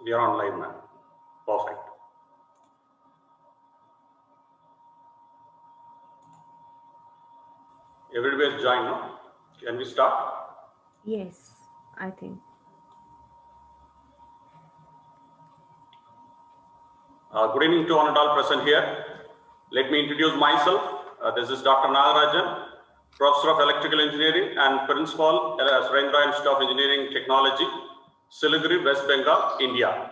We are on live, man. Perfect. Everybody has joined, no? Can we start? Yes, I think. Good evening to one and all present here. Let me introduce myself. This is Dr. Nagarajan, Professor of Electrical Engineering and Principal at Surendra Institute of Engineering Technology, Siliguri, West Bengal, India.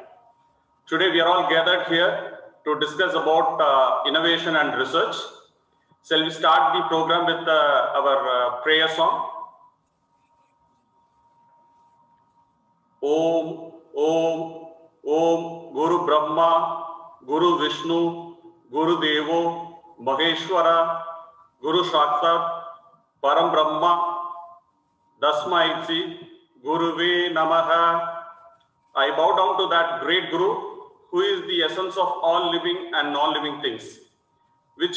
Today we are all gathered here to discuss about innovation and research. Shall we start the program with our prayer song? Om, Om, Om, Guru Brahma, Guru Vishnu, Guru Devo, Maheshwara, Guru Sakshat, Param Brahma, Dasmaitsi, Guruve Namaha. I bow down to that great Guru who is the essence of all living and non-living things, which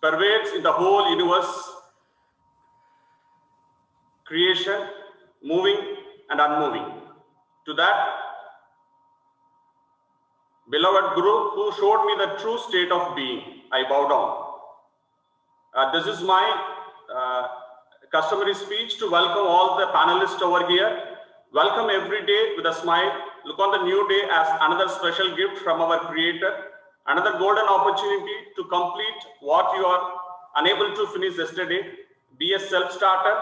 pervades in the whole universe, creation, moving and unmoving. To that beloved Guru who showed me the true state of being, I bow down. This is my customary speech to welcome all the panelists over here. Welcome every day with a smile. Look on the new day as another special gift from our Creator, another golden opportunity to complete what you are unable to finish yesterday. Be a self-starter.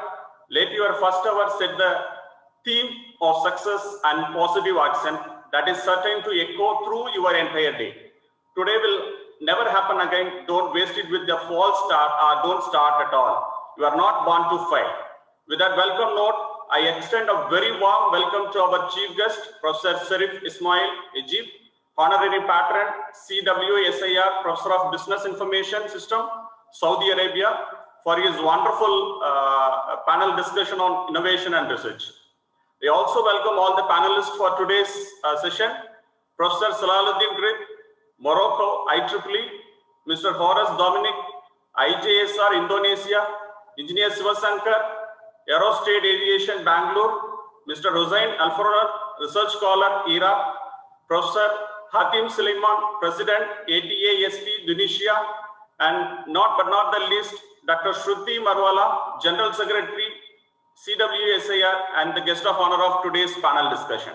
Let your first hour set the theme of success and positive action that is certain to echo through your entire day. Today will never happen again. Don't waste it with the false start or don't start at all. You are not born to fail. With that welcome note, I extend a very warm welcome to our chief guest, Professor Sharif Ismail Ejib, Honorary Patron, CWSIR, Professor of Business Information System, Saudi Arabia, for his wonderful panel discussion on innovation and research. We also welcome all the panelists for today's session. Professor Salaluddin Grib, Morocco, IEEE, Mr. Horace Dominic, IJSR, Indonesia, Engineer Sivasankar, Aerostate Aviation, Bangalore, Mr. Hussain Alfarar, Research Scholar, Iraq, Professor Hatim Suleiman, President, ATASP, Tunisia, and not but not the least, Dr. Shruti Marwala, General Secretary, CWSIR, and the guest of honor of today's panel discussion.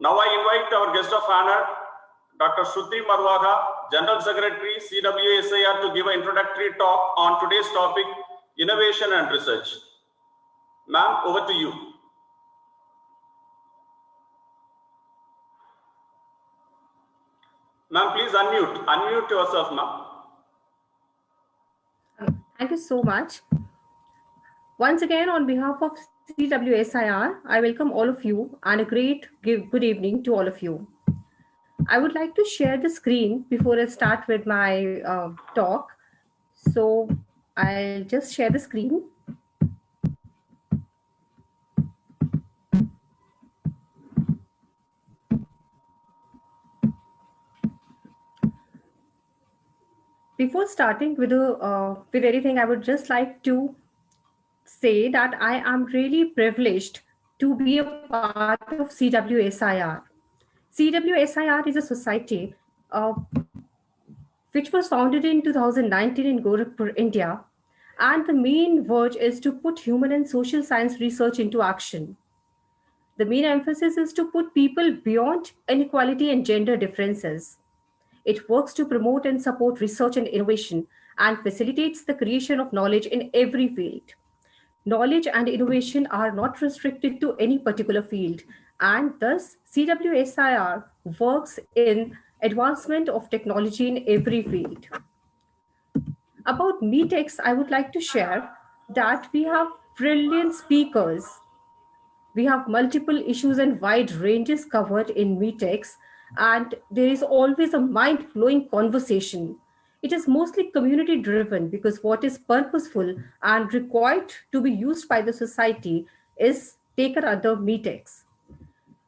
Now I invite our guest of honor, Dr. Shruti Marwala, General Secretary, CWSIR, to give an introductory talk on today's topic, innovation and research. Ma'am, over to you. Ma'am, please unmute. Unmute yourself, ma'am. Thank you so much. Once again, on behalf of CWSIR, I welcome all of you and a good evening to all of you. I would like to share the screen before I start with my talk. So I'll just share the screen. Before starting with anything, I would just like to say that I am really privileged to be a part of CWSIR. CWSIR is a society which was founded in 2019 in Gorakhpur, India, and the main verge is to put human and social science research into action. The main emphasis is to put people beyond inequality and gender differences. It works to promote and support research and innovation and facilitates the creation of knowledge in every field. Knowledge and innovation are not restricted to any particular field, and thus CWSIR works in advancement of technology in every field. About meetex, I would like to share that we have brilliant speakers. We have multiple issues and wide ranges covered in meetex, and there is always a mind-blowing conversation. It is mostly community driven because what is purposeful and required to be used by the society is taken under meetex.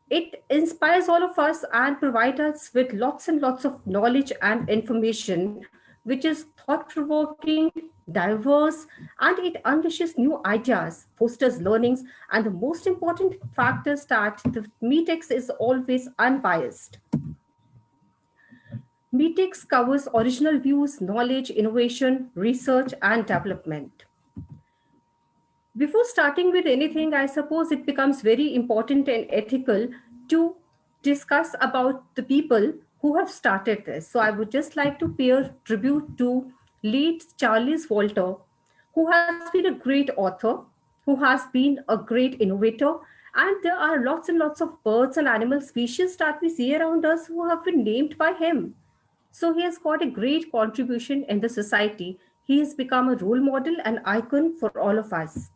It inspires all of us and provides us with lots and lots of knowledge and information, which is thought-provoking, diverse, and it unleashes new ideas, fosters learnings, and the most important fact is that the metex is always unbiased. Metex covers original views, knowledge, innovation, research, and development. Before starting with anything, I suppose it becomes very important and ethical to discuss about the people who have started this. So I would just like to pay tribute to late Charles Walter, who has been a great author, who has been a great innovator, and there are lots and lots of birds and animal species that we see around us who have been named by him. So he has got a great contribution in the society. He has become a role model and icon for all of us.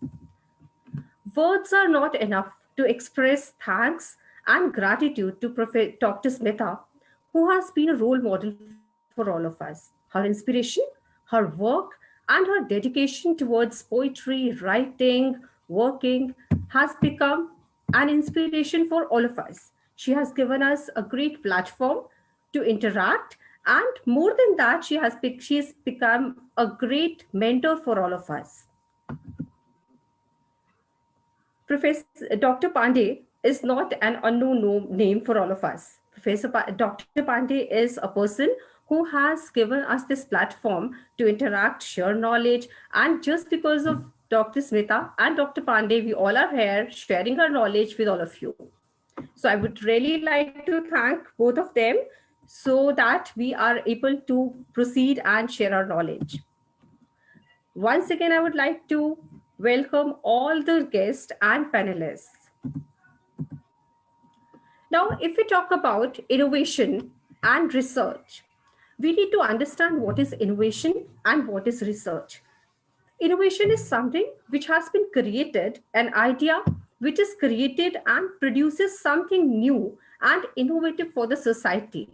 Words are not enough to express thanks and gratitude to Dr. Smitha, who has been a role model for all of us. Her inspiration, her work, and her dedication towards poetry, writing, working has become an inspiration for all of us. She has given us a great platform to interact, and more than that, she has become a great mentor for all of us. Professor Dr. Pandey is not an unknown name for all of us. Dr. Pandey is a person who has given us this platform to interact, share knowledge, and just because of Dr. Smita and Dr. Pandey, we all are here sharing our knowledge with all of you. So I would really like to thank both of them so that we are able to proceed and share our knowledge. Once again, I would like to welcome all the guests and panelists. Now, if we talk about innovation and research, we need to understand what is innovation and what is research. Innovation is something which has been created, an idea which is created and produces something new and innovative for the society,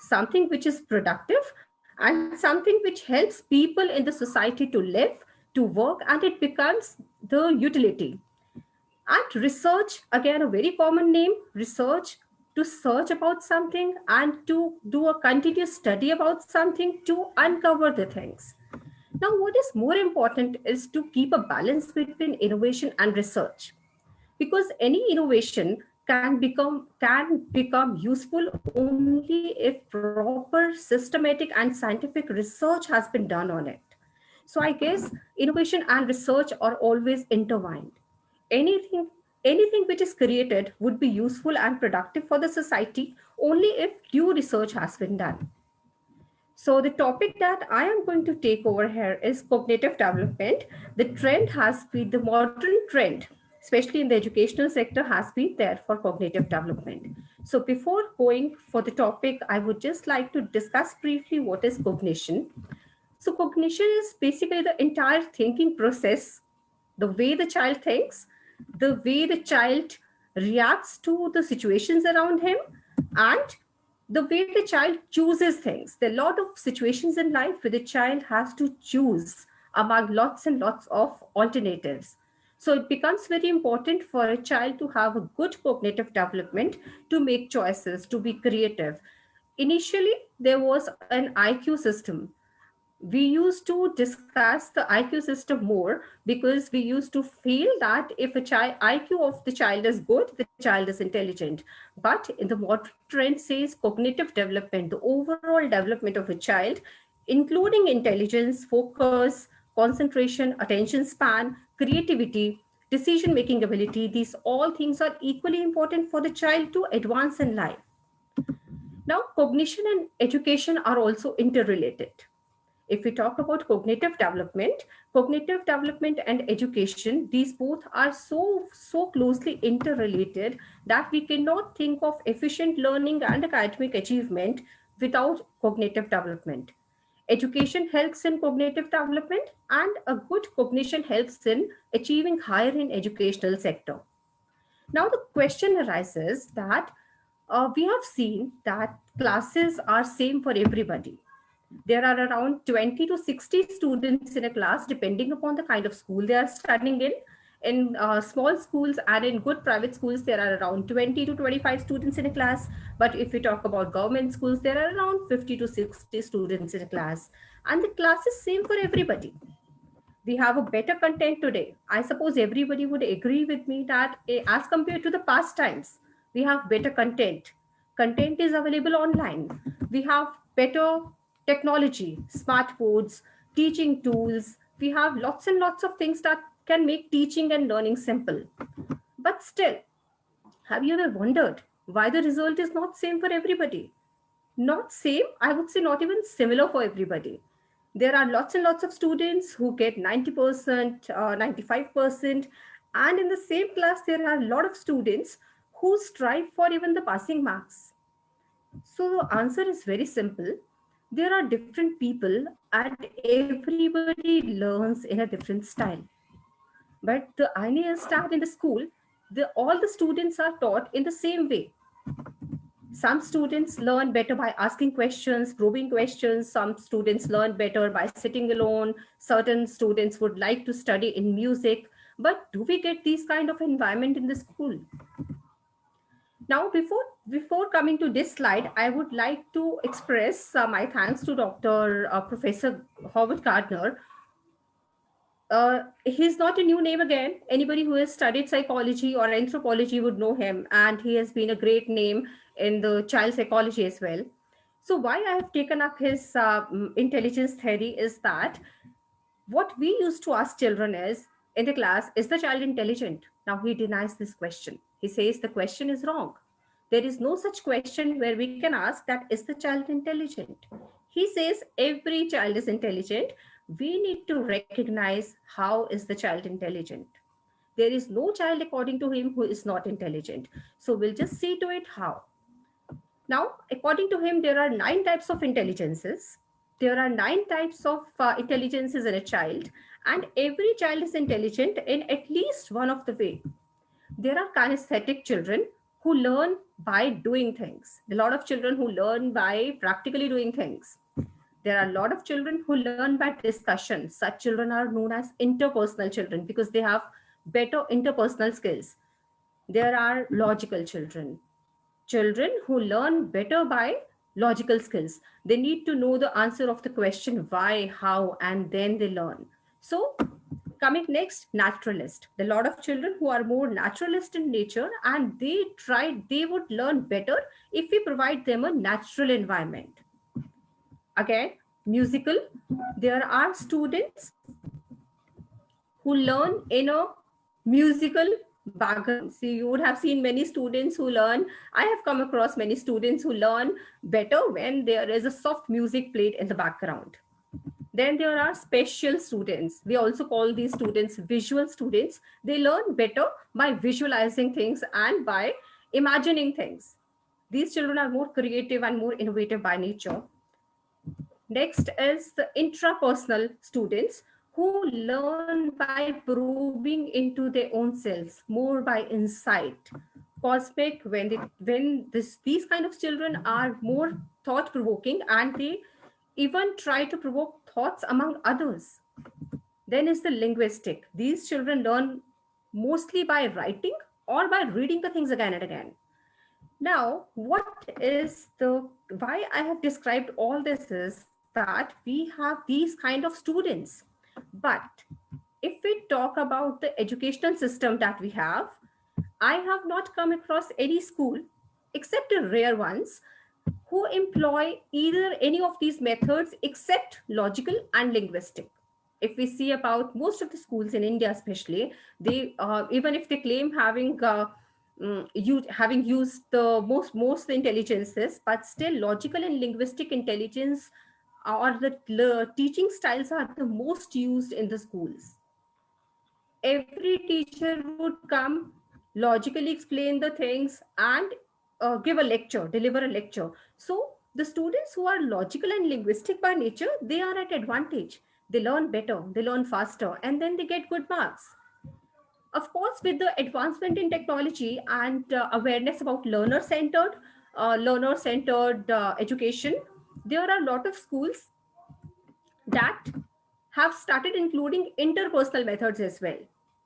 something which is productive and something which helps people in the society to live, to work, and it becomes the utility. And research, again, a very common name, research, to search about something and to do a continuous study about something to uncover the things. Now, what is more important is to keep a balance between innovation and research, because any innovation can become useful only if proper systematic and scientific research has been done on it. So I guess innovation and research are always intertwined. Anything anything which is created would be useful and productive for the society only if due research has been done. So the topic that I am going to take over here is cognitive development. The trend has been the modern trend, especially in the educational sector, has been there for cognitive development. So before going for the topic, I would just like to discuss briefly what is cognition. So cognition is basically the entire thinking process, the way the child thinks, the way the child reacts to the situations around him, and the way the child chooses things. There are a lot of situations in life where the child has to choose among lots and lots of alternatives. So it becomes very important for a child to have a good cognitive development, to make choices, to be creative. Initially, there was an IQ system. We used to discuss the IQ system more because we used to feel that if a child IQ of the child is good, the child is intelligent. But in the modern trend says cognitive development, the overall development of a child, including intelligence, focus, concentration, attention span, creativity, decision making ability, these all things are equally important for the child to advance in life. Now, cognition and education are also interrelated. If we talk about cognitive development and education, these both are so closely interrelated that we cannot think of efficient learning and academic achievement without cognitive development. Education helps in cognitive development, and a good cognition helps in achieving higher in educational sector. Now the question arises that we have seen that classes are same for everybody. There are around 20 to 60 students in a class, depending upon the kind of school they are studying in. In small schools and in good private schools, there are around 20 to 25 students in a class. But if we talk about government schools, there are around 50 to 60 students in a class. And the class is same for everybody. We have a better content today. I suppose everybody would agree with me that as compared to the past times, we have better content. Content is available online. We have better technology, smartboards, teaching tools. We have lots and lots of things that can make teaching and learning simple. But still, have you ever wondered why the result is not same for everybody? Not same, I would say not even similar for everybody. There are lots and lots of students who get 90%, 95%, and in the same class, there are a lot of students who strive for even the passing marks. So the answer is very simple. There are different people, and everybody learns in a different style. But the idea is that in the school, all the students are taught in the same way. Some students learn better by asking questions, probing questions. Some students learn better by sitting alone. Certain students would like to study in music. But do we get these kind of environment in the school? Now, before coming to this slide, I would like to express my thanks to Dr. Professor Howard Gardner. He's not a new name again. Anybody who has studied psychology or anthropology would know him, and he has been a great name in the child psychology as well. So, why I have taken up his intelligence theory is that what we used to ask children is in the class, is the child intelligent? Now he denies this question. He says the question is wrong. There is no such question where we can ask that, is the child intelligent? He says every child is intelligent. We need to recognize how is the child intelligent. There is no child according to him who is not intelligent. So we'll just see to it how. Now, according to him, there are 9 types of intelligences. There are 9 types of intelligences in a child, and every child is intelligent in at least one of the way. There are kinesthetic children who learn by doing things. A lot of children who learn by practically doing things. There are a lot of children who learn by discussion. Such children are known as interpersonal children because they have better interpersonal skills. There are logical children, children who learn better by logical skills. They need to know the answer of the question why, how, and then they learn. So, coming next, naturalist. A lot of children who are more naturalist in nature, and they would learn better if we provide them a natural environment. Again, musical. There are students who learn in a musical background. See, you would have seen many students who learn. I have come across many students who learn better when there is a soft music played in the background. Then there are special students. We also call these students visual students. They learn better by visualizing things and by imagining things. These children are more creative and more innovative by nature. Next is the intrapersonal students who learn by probing into their own selves, more by insight. Cosmic, these kind of children are more thought provoking, and they even try to provoke thoughts among others. Then is the linguistic. These children learn mostly by writing or by reading the things again and again. Now, what is the why I have described all this is that we have these kind of students. But if we talk about the educational system that we have, I have not come across any school, except the rare ones, who employ either any of these methods except logical and linguistic. If we see about most of the schools in India, especially, they even if they claim having used the most intelligences, but still logical and linguistic intelligence or the teaching styles are the most used in the schools. Every teacher would come, logically explain the things, and give a lecture, deliver a lecture. So the students who are logical and linguistic by nature, they are at advantage. They learn better, they learn faster, and then they get good marks. Of course, with the advancement in technology and awareness about learner centered education, there are a lot of schools that have started including interpersonal methods as well,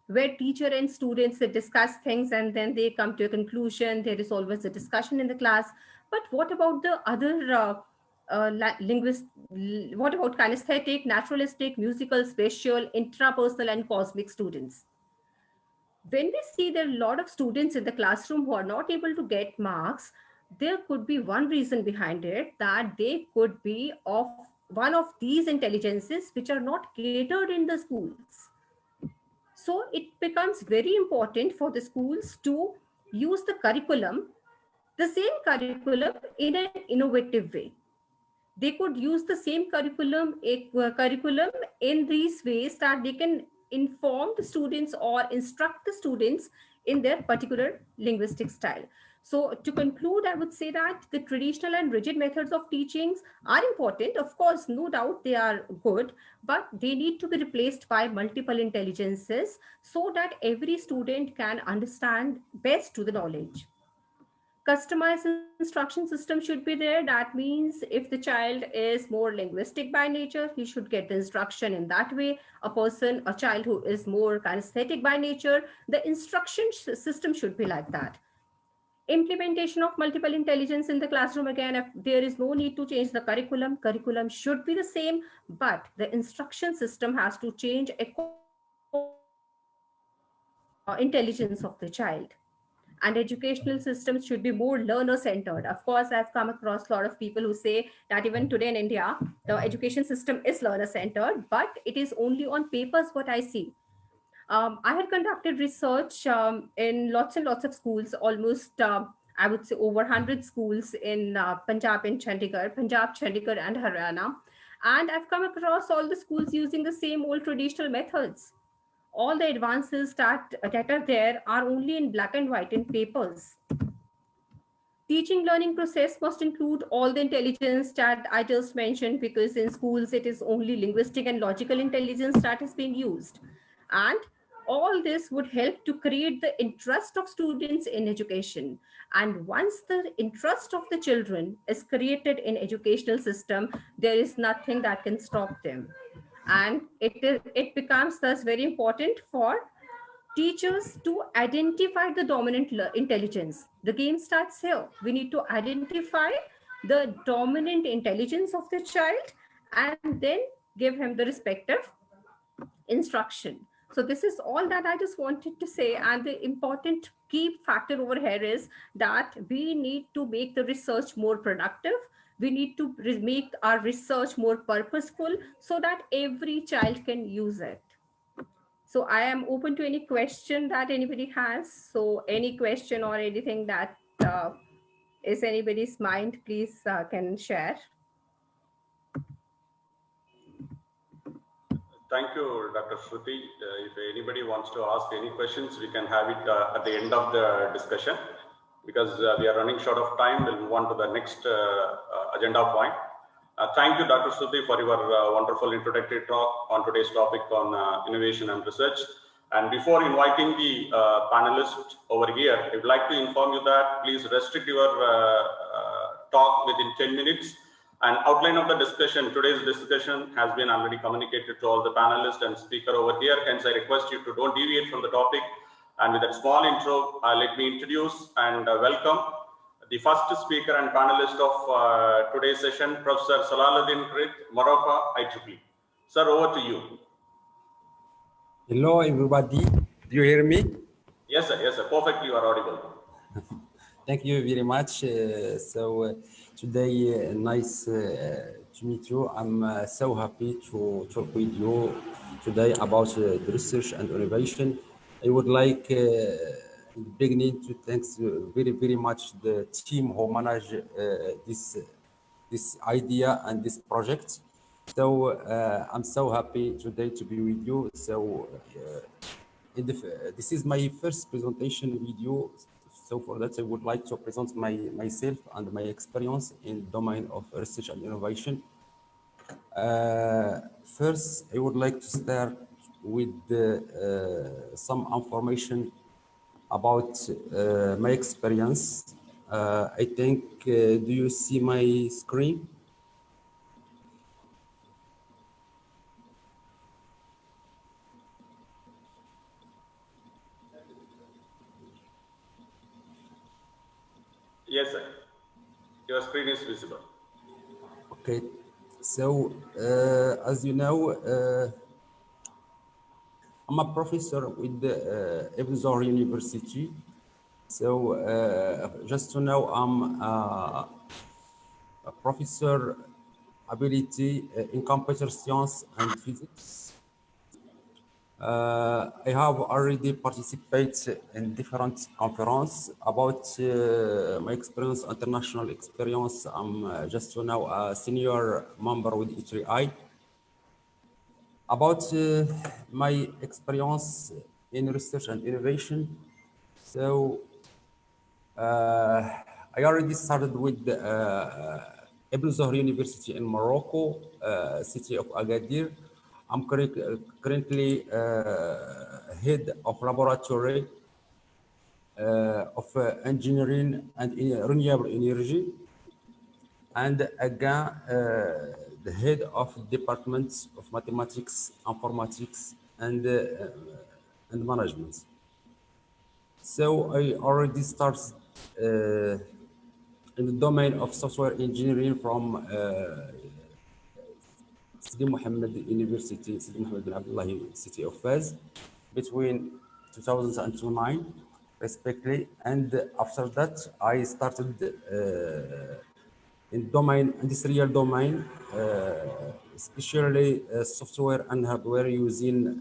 where teacher and students they discuss things and then they come to a conclusion. There is always a discussion in the class. But what about the other what about kinesthetic, naturalistic, musical, spatial, intrapersonal, and cosmic students? When we see there are a lot of students in the classroom who are not able to get marks, there could be one reason behind it, that they could be of one of these intelligences which are not catered in the schools. So it becomes very important for the schools to use the curriculum, the same curriculum, in an innovative way. They could use the same curriculum in these ways that they can inform the students or instruct the students in their particular linguistic style. So to conclude, I would say that the traditional and rigid methods of teachings are important, of course, no doubt they are good, but they need to be replaced by multiple intelligences so that every student can understand best to the knowledge. Customized instruction system should be there. That means if the child is more linguistic by nature, he should get the instruction in that way. A child who is more kinesthetic by nature, the instruction system should be like that. Implementation of multiple intelligence in the classroom, again, if there is no need to change the curriculum should be the same, but the instruction system has to change according to the intelligence of the child. And educational systems should be more learner centered. Of course, I've come across a lot of people who say that even today in India, the education system is learner centered, but it is only on papers what I see. I had conducted research in lots and lots of schools, almost I would say over 100 schools in Punjab, Chandigarh, and Haryana. And I've come across all the schools using the same old traditional methods. All the advances that are there are only in black and white in papers. Teaching learning process must include all the intelligence that I just mentioned, because in schools it is only linguistic and logical intelligence that is being used. And all this would help to create the interest of students in education. And once the interest of the children is created in educational system, there is nothing that can stop them. And it becomes thus very important for teachers to identify the dominant intelligence. The game starts here. We need to identify the dominant intelligence of the child and then give him the respective instruction. So this is all that I just wanted to say. And the important key factor over here is that we need to make the research more productive. We need to make our research more purposeful so that every child can use it. So I am open to any question that anybody has. So any question or anything that is anybody's mind, please can share. Thank you, Dr. Shruti. If anybody wants to ask any questions, we can have it at the end of the discussion. Because we are running short of time, we'll move on to the next agenda point. Thank you, Dr. Shruti, for your wonderful introductory talk on today's topic on innovation and research. And before inviting the panelists over here, I would like to inform you that please restrict your talk within 10 minutes. An outline of the discussion, today's discussion has been already communicated to all the panelists and speaker over here. Hence, I request you to don't deviate from the topic. And with that small intro, let me introduce and welcome the first speaker and panelist of today's session, Professor Salaluddin Krit, Morocco, IEEE. Sir, over to you. Hello, everybody. Do you hear me? Yes, sir. Yes, sir. Perfectly, you are audible. Thank you very much. Today, nice to meet you. I'm so happy to talk with you today about the research and innovation. I would like in the beginning to thank very much the team who manage this idea and this project. So I'm so happy today to be with you. So this is my first presentation with you. So for that, I would like to present myself and my experience in domain of research and innovation. First, I would like to start with some information about my experience. I think, do you see my screen? Yes, sir. Your screen is visible. Okay, so as you know, I'm a professor with the Ibn Zohar University. So just to know, I'm a professor ability in computer science and physics. I have already participated in different conferences about my experience, international experience. I'm just to know a senior member with E3I. About my experience in research and innovation. So I already started with Ibn Zohar University in Morocco, city of Agadir. I'm currently head of laboratory of engineering and renewable energy, and again the head of departments of mathematics, informatics, and management. So I already started in the domain of software engineering from Sidi Mohammed University, Sidi Mohammed bin Abdullah City of Fez, between 2000 and 2009, respectively. And after that, I started in domain, industrial domain, especially software and hardware using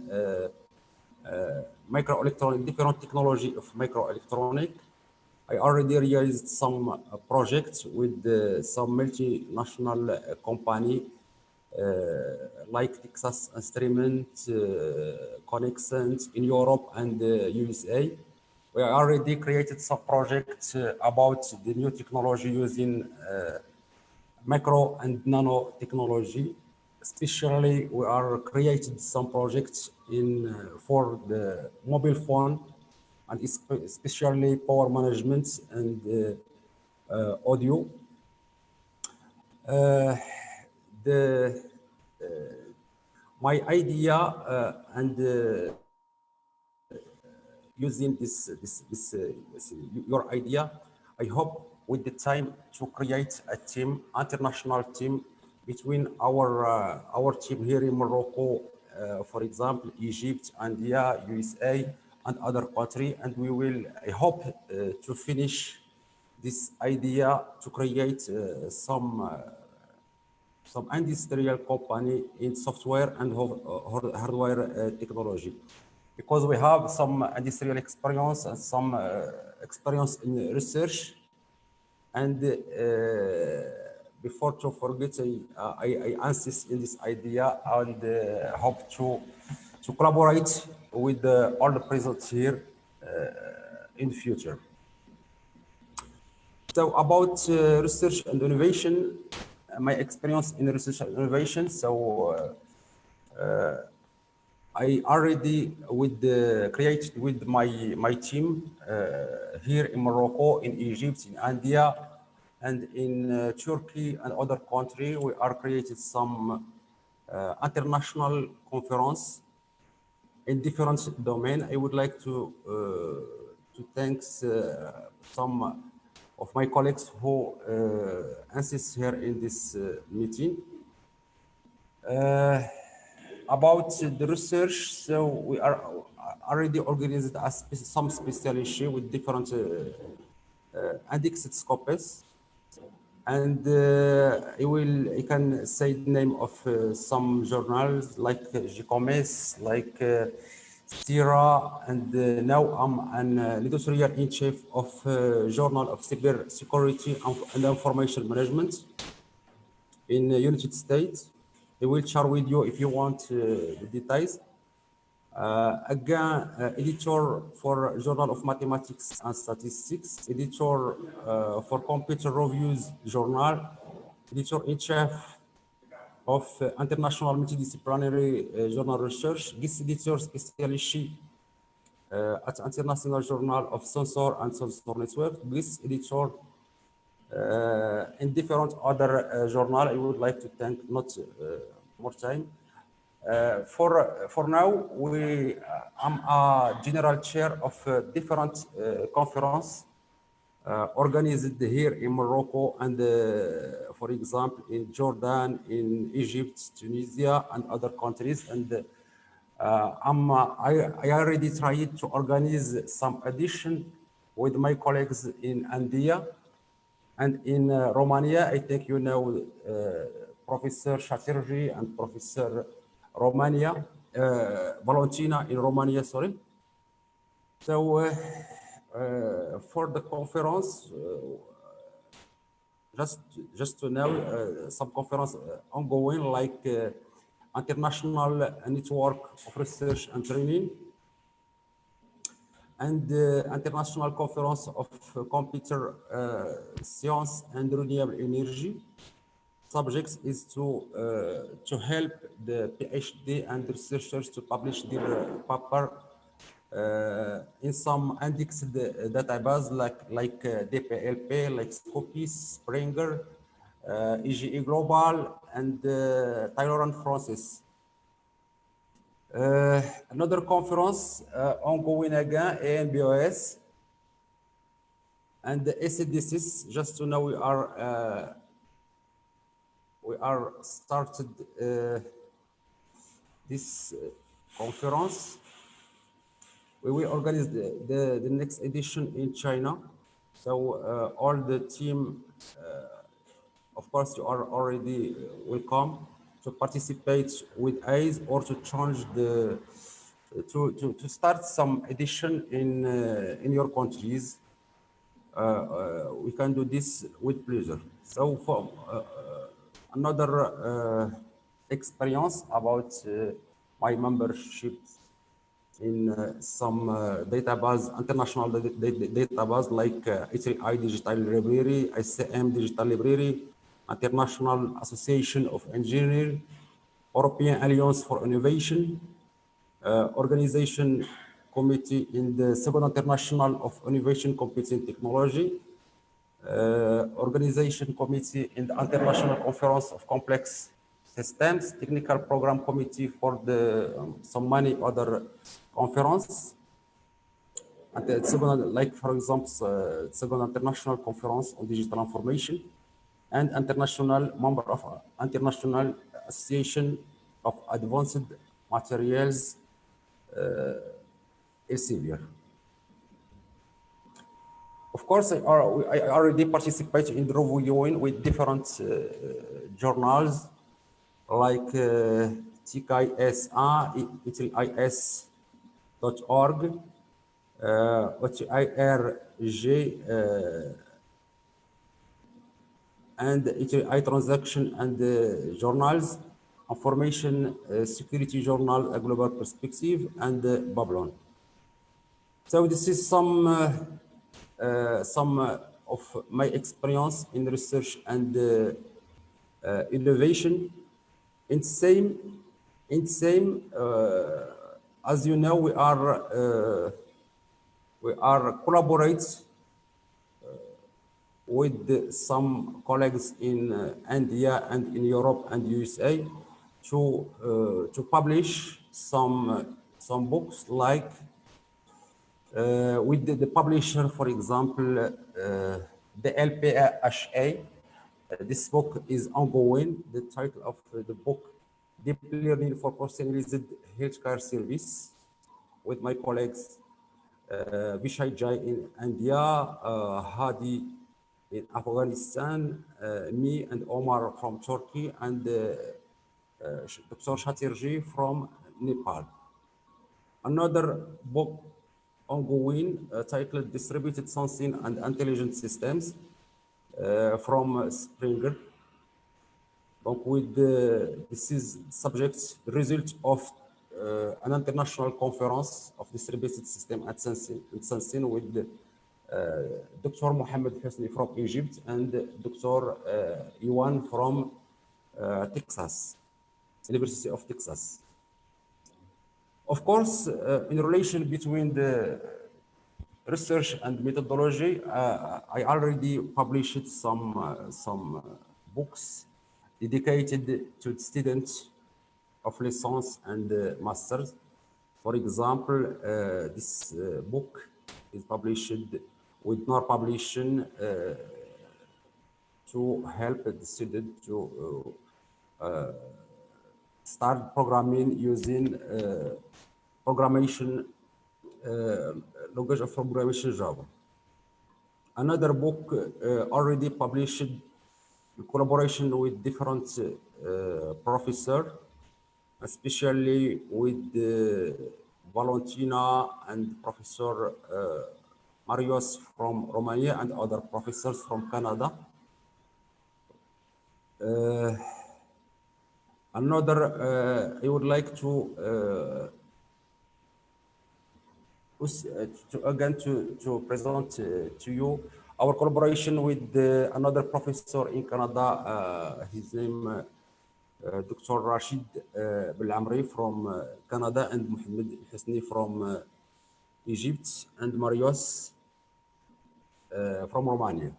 microelectronic, different technology of microelectronic. I already realized some projects with some multinational company like Texas Instruments, Connexent in Europe and USA. We already created some projects about the new technology using micro and nano technology. Especially, we are created some projects in for the mobile phone, and especially power management and audio. The my idea and using your idea, I hope with the time to create a team, international team between our team here in Morocco, for example, Egypt, India, USA, and other country, and we will. I hope to finish this idea to create some industrial company in software and hardware technology, because we have some industrial experience and some experience in research. And before to forget, I insist in this idea and hope to collaborate with all the present here in the future. So about research and innovation, my experience in research and innovation. So I already created with my team here in Morocco, in Egypt, in India, and in Turkey and other countries. We are created some international conference in different domains. I would like to thank some of my colleagues who assist here in this meeting. About the research, so we are already organized as some specialty with different indexed scopes. And I can say the name of some journals like G-Commerce, like Sierra, and now I'm an editor-in-chief of Journal of Cyber Security and Information Management in the United States. I will share with you if you want the details. Again, editor for Journal of Mathematics and Statistics, editor for Computer Reviews Journal, editor-in-chief of International Multidisciplinary Journal Research, guest editor specialty at International Journal of Sensor and Sensor Network, guest editor in different other journal. I would like to thank not more time. For now, I'm a general chair of different conference organized here in Morocco and, for example, in Jordan, in Egypt, Tunisia, and other countries. And I already tried to organize some edition with my colleagues in India and in Romania. I think you know Professor Chatterjee and Professor Romania, Valentina in Romania, sorry. So for the conference, just to know, some conference ongoing like international network of research and training, and international conference of computer science and renewable energy. Subjects is to help the PhD and researchers to publish their paper in some indexed database like DPLP, like Scopus, Springer, EGE Global, and Taylor and Francis. Another conference ongoing again, ANBOS, and the ACDCs. Just to know, we are started this conference. We will organize the next edition in China. So all the team, of course, you are already welcome to participate with ACE or to change the, to start some edition in your countries. We can do this with pleasure. So for another experience about my membership in some database, international database like I3I Digital Library, ICM Digital Library, International Association of Engineers, European Alliance for Innovation, Organization Committee in the Second International of Innovation, Computing Technology, Organization Committee in the International Conference of Complex Systems, Technical Program Committee for the some many other conference. And the second, like for example, Second International Conference on Digital Information, and international member of International Association of Advanced Materials, Elsevier. Of course, I already participated in the reviewing with different journals like TKSA, ITIS.org, OTIRG, and ITI Transaction and Journals, Information Security Journal, A Global Perspective, and Babylon. So this is some of my experience in research and innovation. In same, as you know, we are collaborate with some colleagues in India and in Europe and USA to publish some books like. With the publisher, for example, the LPHA. This book is ongoing. The title of the book, Deep Learning for Personalized Healthcare Service, with my colleagues Vishai Jai in India, Hadi in Afghanistan, me and Omar from Turkey, and Dr. Chatterjee from Nepal. Another book ongoing titled Distributed Sensing and Intelligent Systems from Springer. With this is subject result of an international conference of distributed system and sensing with Dr. Mohammed Hosni from Egypt and Dr. Yuan from Texas, University of Texas. Of course, in relation between the research and methodology, I already published some books dedicated to students of license and masters. For example, this book is published with more publication to help the student to start programming using programmation language of programmation Java. Another book already published in collaboration with different professors, especially with Valentina and Professor Marios from Romania and other professors from Canada. I would like to again to present to you our collaboration with another professor in Canada. His name Dr. Rashid Belamri from Canada and Mohamed Husni from Egypt and Marios from Romania.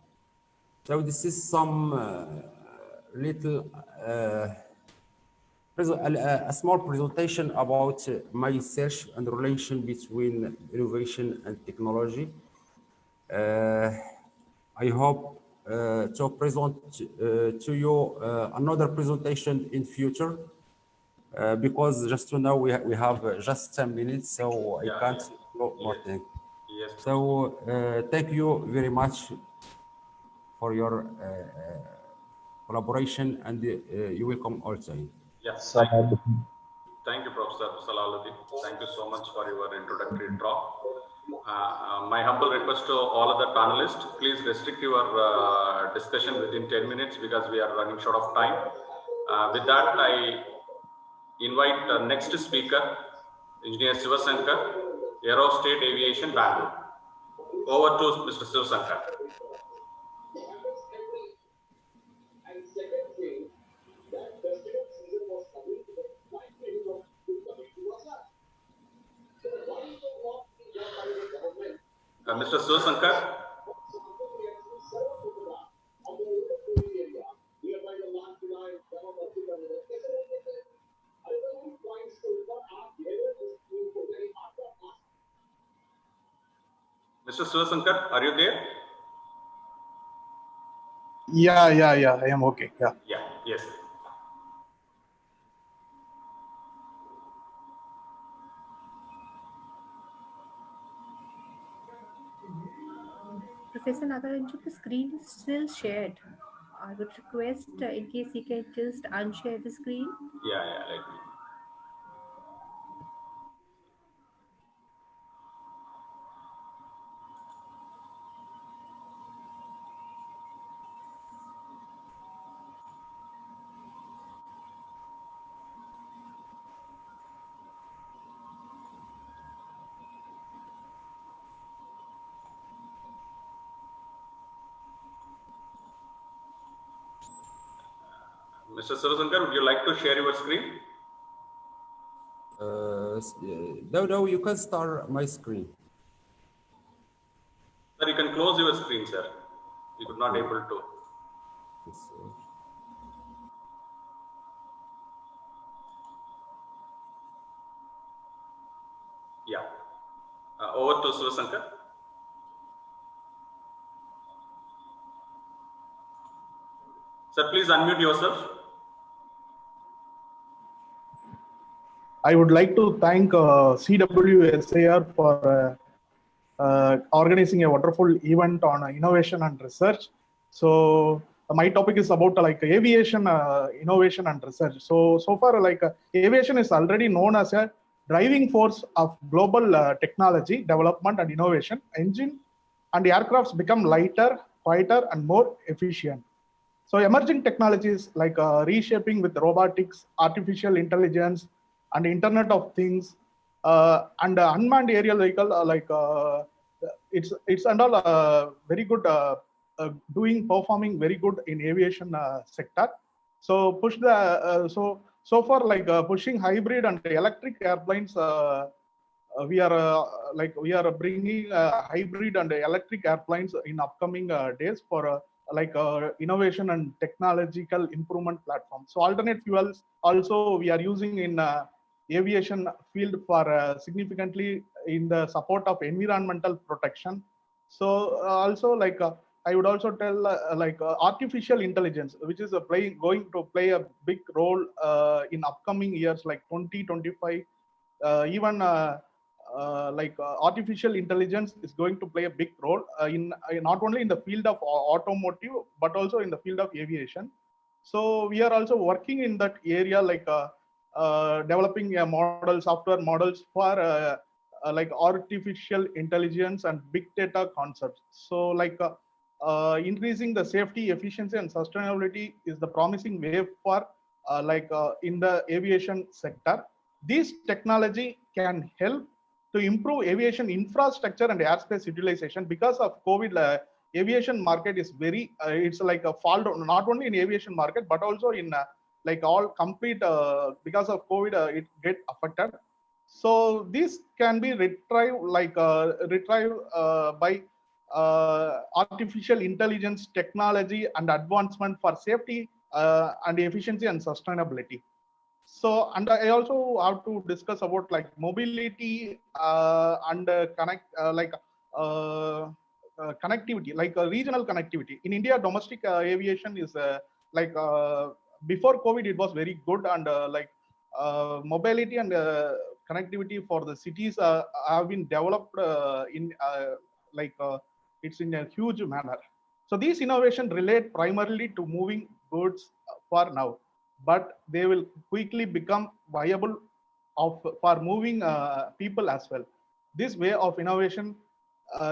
So this is some little a small presentation about my research and relation between innovation and technology. I hope to present to you another presentation in future because just to know we have just 10 minutes, so I can't go more things. Yes. So thank you very much for your collaboration, and you will come also. Yes. Thank you, Professor Salaluddin. Thank you so much for your introductory talk. My humble request to all of the panelists, please restrict your discussion within 10 minutes because we are running short of time. With that, I invite the next speaker, Engineer Sivasankar, Aerostate Aviation, Bangalore. Over to Mr. Sivasankar. Mr. Sivasankar. Mr. Sivasankar, are you there? Yeah, I am okay. Yeah, yes. Professor Nagaranjan, the screen is still shared. I would request, in case you can just unshare the screen. Yeah, let me. Mr. Sivasankar, would you like to share your screen? No, you can start my screen. Sir, you can close your screen, sir. You could not able to. Yes, Yeah. Over to Sivasankar. Sir, please unmute yourself. I would like to thank CWSAR for organizing a wonderful event on innovation and research. So my topic is about aviation innovation and research. So far, aviation is already known as a driving force of global technology development and innovation. Engine and aircrafts become lighter, quieter, and more efficient. So emerging technologies like reshaping with robotics, artificial intelligence, and Internet of Things, and unmanned aerial vehicle, it's and all very good performing very good in aviation sector. So push the so far pushing hybrid and electric airplanes. We are bringing hybrid and electric airplanes in upcoming days for innovation and technological improvement platform. So alternate fuels also we are using in aviation field for significantly in the support of environmental protection. So also I would also tell artificial intelligence, which is going to play a big role in upcoming years like 2025. Even artificial intelligence is going to play a big role in not only in the field of automotive but also in the field of aviation. So we are also working in that area, developing software models for artificial intelligence and big data concepts. So increasing the safety, efficiency, and sustainability is the promising way for in the aviation sector. This technology can help to improve aviation infrastructure and airspace utilization. Because of COVID, aviation market is it's like a fall down, not only in aviation market but also in all complete because of COVID it get affected. So this can be retrieved by artificial intelligence technology and advancement for safety and efficiency and sustainability. So, and I also have to discuss about mobility and connectivity, regional connectivity. In India, domestic aviation is before COVID, it was very good, and mobility and connectivity for the cities have been developed it's in a huge manner. So these innovations relate primarily to moving goods for now, but they will quickly become viable for moving people as well. This way of innovation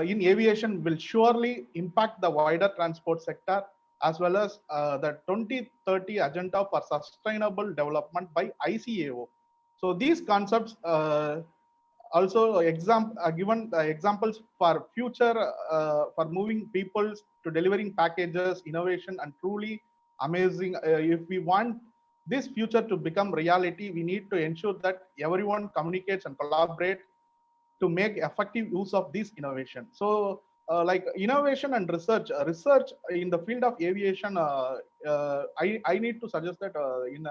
in aviation will surely impact the wider transport sector, as well as the 2030 agenda for sustainable development by ICAO. So these concepts also given examples for future for moving people to delivering packages, innovation, and truly amazing. If we want this future to become reality, we need to ensure that everyone communicates and collaborates to make effective use of this innovation. So innovation and research in the field of aviation, I need to suggest that in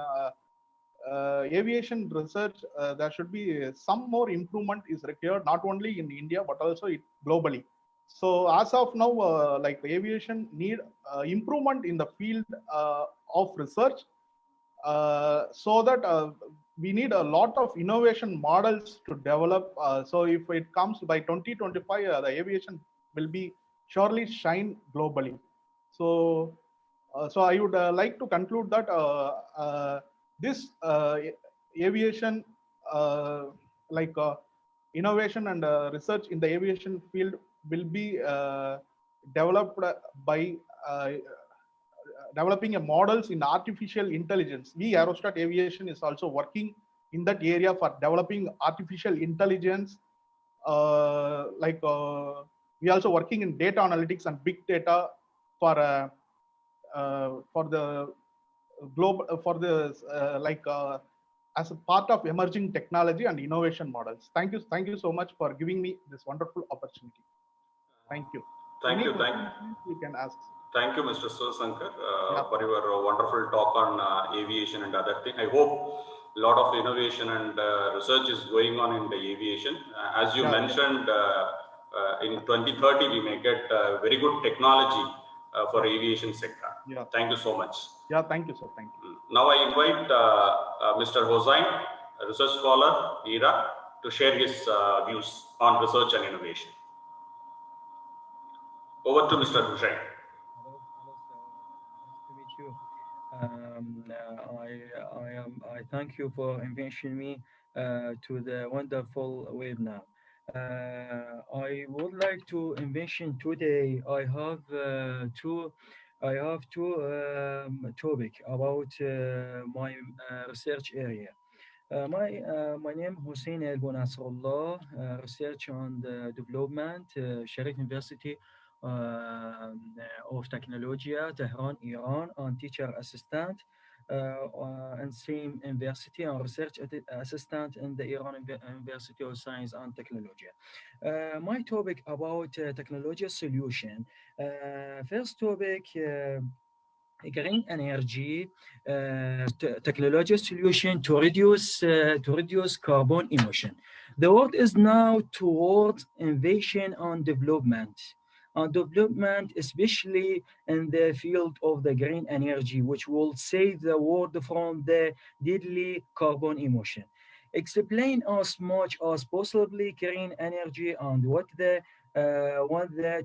aviation research, there should be some more improvement is required, not only in India, but also globally. So as of now, aviation need improvement in the field of research, so that we need a lot of innovation models to develop. So if it comes by 2025, the aviation will be surely shine globally. So, so I would like to conclude that this aviation, innovation and research in the aviation field will be developed by developing models in artificial intelligence. We Aerostat Aviation is also working in that area for developing artificial intelligence. We also working in data analytics and big data for the global as a part of emerging technology and innovation models. Thank you so much for giving me this wonderful opportunity. Thank you. Thank you. You can ask. Thank you, Mr. Sankar, for your wonderful talk on aviation and other things. I hope a lot of innovation and research is going on in the aviation. As you mentioned, in 2030, we may get very good technology for aviation sector. Thank you so much. Yeah, thank you, sir. Thank you. Now I invite Mr. Hossein, a research scholar, ERA, to share his views on research and innovation. Over to Mr. Hossein. I thank you for inviting me to the wonderful webinar. I would like to mention today I have two topics about my research area. My name is Hussein El Nasrullah, research and development, Sharif University of Technology, Tehran, Iran, and teacher assistant and same university, and research assistant in the Iran University of Science and Technology. My topic about technology solution. First topic, green energy technology solution to reduce carbon emission. The world is now towards innovation and development. and development, especially in the field of the green energy, which will save the world from the deadly carbon emission. Explain as much as possibly green energy and what the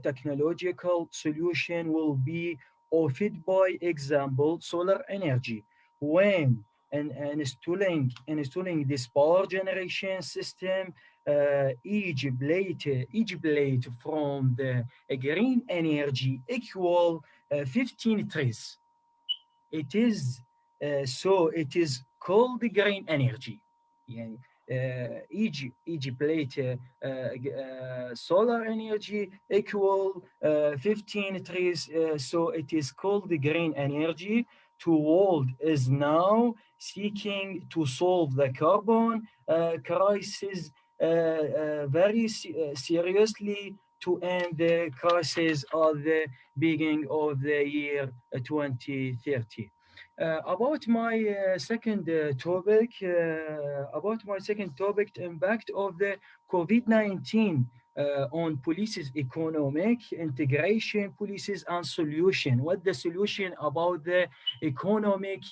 technological solution will be offered. By example, solar energy. When installing this power generation system, each blade from the green energy equal 15 trees. It is called green energy. يعني, each plate solar energy equal 15 trees, so it is called the green energy. The world is now seeking to solve the carbon crisis very seriously, to end the crisis at the beginning of the year 2030. About my second topic, the impact of the COVID-19 on police's economic integration, policies and solution. What the solution about the economic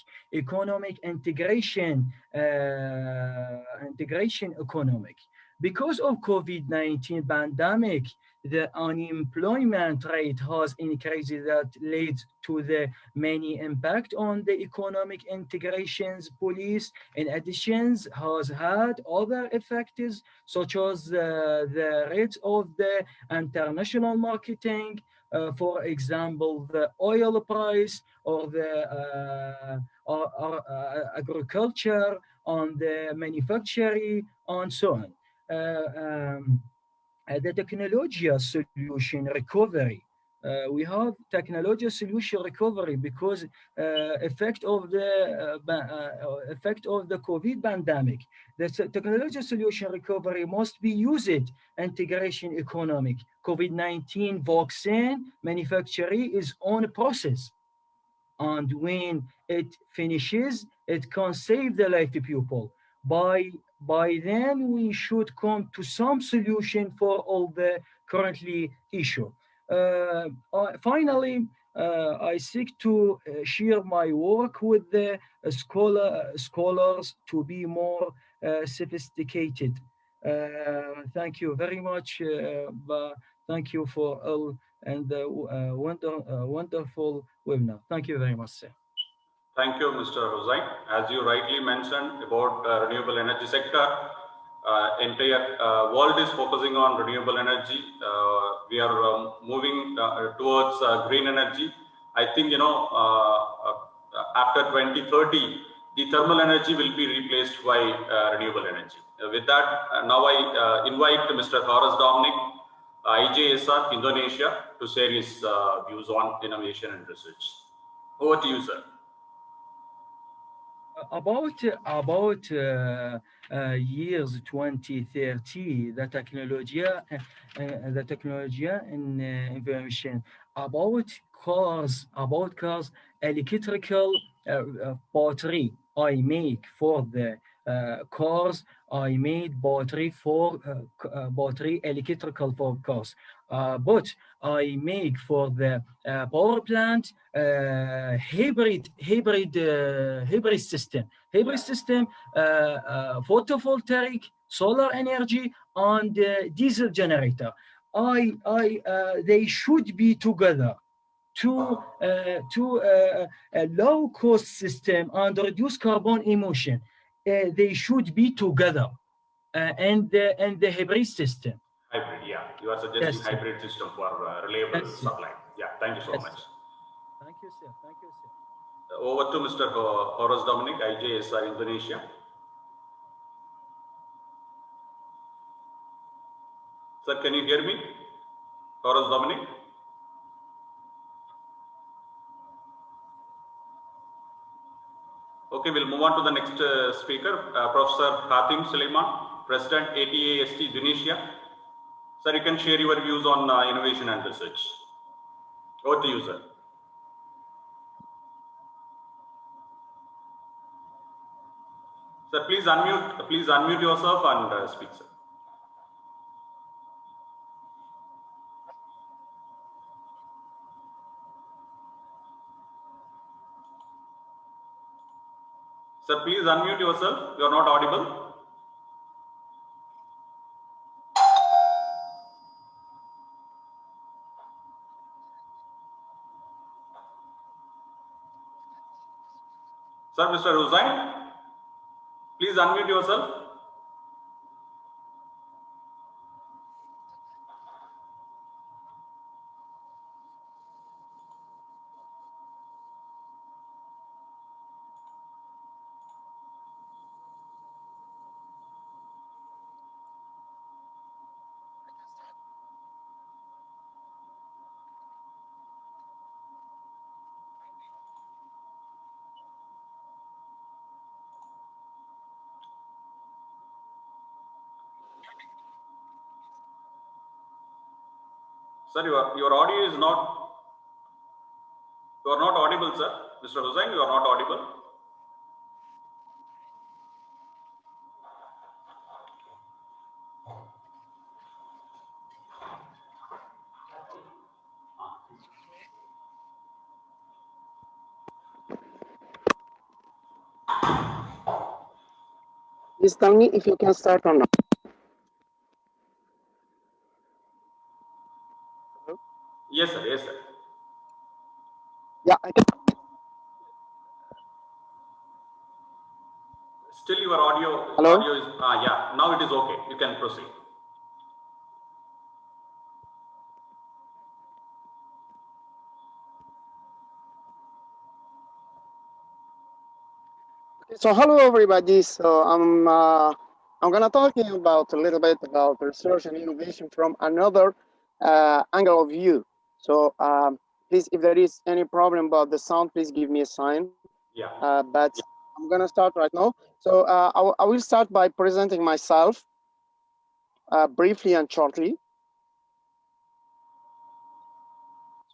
integration, economic? Because of COVID-19 pandemic, the unemployment rate has increased. That leads to the many impact on the economic integrations. Police, in addition, has had other effects, such as the rates of the international marketing, for example, the oil price, or the agriculture, on the manufacturing, and so on. The technology solution recovery. We have technology solution recovery because effect of the COVID pandemic. The technology solution recovery must be used integration economic. COVID-19 vaccine manufacturing is on process, and when it finishes, it can save the life of people. By then, we should come to some solution for all the currently issue. Finally, I seek to share my work with the scholars to be more sophisticated. Thank you very much. Thank you for all, and wonderful webinar. Thank you very much, sir. Thank you, Mr. Hussain. As you rightly mentioned about renewable energy sector, entire world is focusing on renewable energy. We are moving towards green energy. I think, after 2030, the thermal energy will be replaced by renewable energy. With that, now I invite Mr. Horace Dominic, IJSR Indonesia, to share his views on innovation and research. Over to you, sir. About years 2030, the technology in information about cars, electrical battery. I make for the cars. I made battery for battery electrical for cars. But I make for the power plant hybrid system. Photovoltaic, solar energy, and diesel generator. They should be together to a low cost system and reduce carbon emission. They should be together, and the hybrid system. Hybrid, yeah. You are suggesting hybrid system for reliable supply. Yeah, thank you so much. Thank you, sir. Thank you, sir. Over to Mr. Horace Dominic, IJSR Indonesia. Sir, can you hear me? Horace Dominic? Okay, we'll move on to the next speaker, Professor Khatim Suleiman, President ATAST Indonesia. Sir, you can share your views on innovation and research. Over to you, sir. Sir, please unmute yourself and speak, sir. Sir, please unmute yourself. You are not audible. Sir, Mr. Hussain, please unmute yourself. Sir, your audio is not, you are not audible, sir. Mr. Hussain, you are not audible. Please tell me if you can start or not. Yes, sir. Yes, sir. Yeah, I can. Still your audio, Hello? audio is, yeah, now it is okay. You can proceed. So hello everybody. So I'm gonna talking about a little bit about research and innovation from another angle of view. So please, if there is any problem about the sound, please give me a sign. Yeah. But I'm gonna start right now. So I will start by presenting myself briefly and shortly.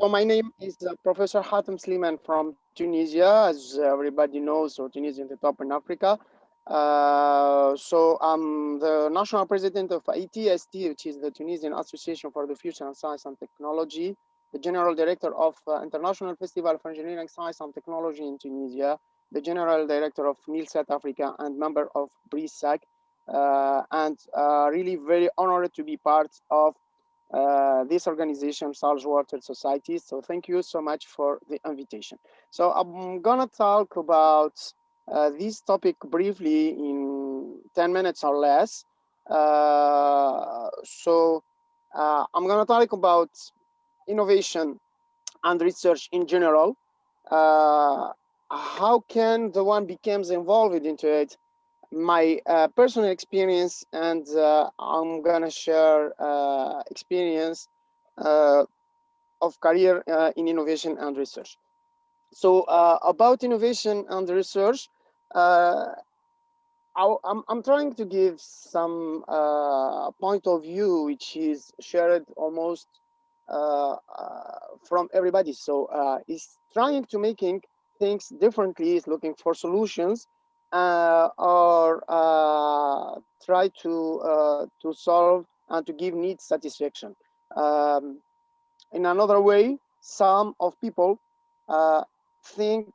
So my name is Professor Hatem Sliman from Tunisia. As everybody knows, so Tunisia is the top in Africa. So I'm the national president of ITST, which is the Tunisian Association for the Future of Science and Technology, the general director of International Festival of Engineering, Science and Technology in Tunisia, the general director of NILSAT Africa, and member of BRISAC, and really very honored to be part of this organization, Salzwater Society. So thank you so much for the invitation. So I'm gonna talk about this topic briefly in 10 minutes or less. I'm gonna talk about innovation and research in general. How can the one becomes involved into it? My personal experience, and I'm gonna share experience of career in innovation and research. So about innovation and research, I'm trying to give some point of view which is shared almost from everybody. So is trying to making things differently, is looking for solutions, or try to solve and to give needs satisfaction. In another way, some of people think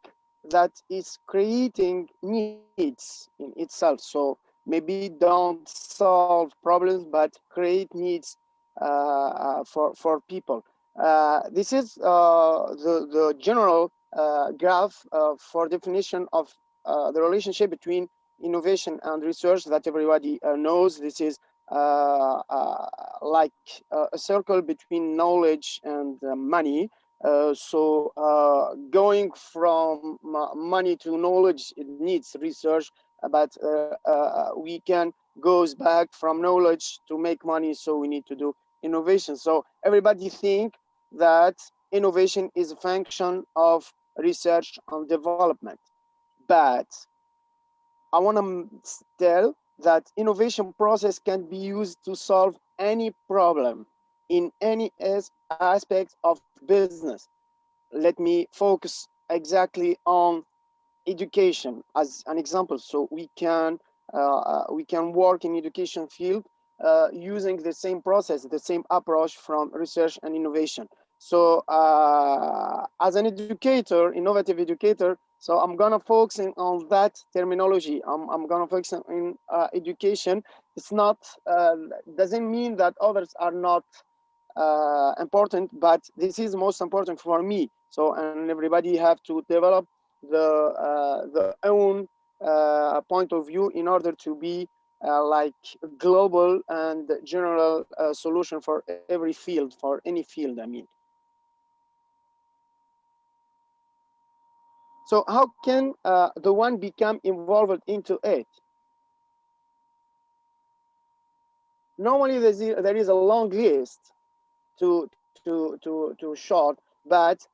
that it's creating needs in itself. So maybe don't solve problems, but create needs for people. This is the general graph for definition of the relationship between innovation and research that everybody knows. This is like a circle between knowledge and money. Going from money to knowledge, it needs research, but we can goes back from knowledge to make money, so we need to do innovation. So everybody think that innovation is a function of research and development, but I want to tell that innovation process can be used to solve any problem in any aspect of business. Let me focus exactly on education as an example. So we can work in education field using the same process, the same approach from research and innovation. So as an educator, innovative educator, So I'm gonna focus on that terminology. I'm gonna focus on education. It's not doesn't mean that others are not important, but this is most important for me. So, and everybody have to develop the own point of view in order to be like global and general solution for every field, for any field, I mean. So how can the one become involved into it? Normally there is a long list to short, but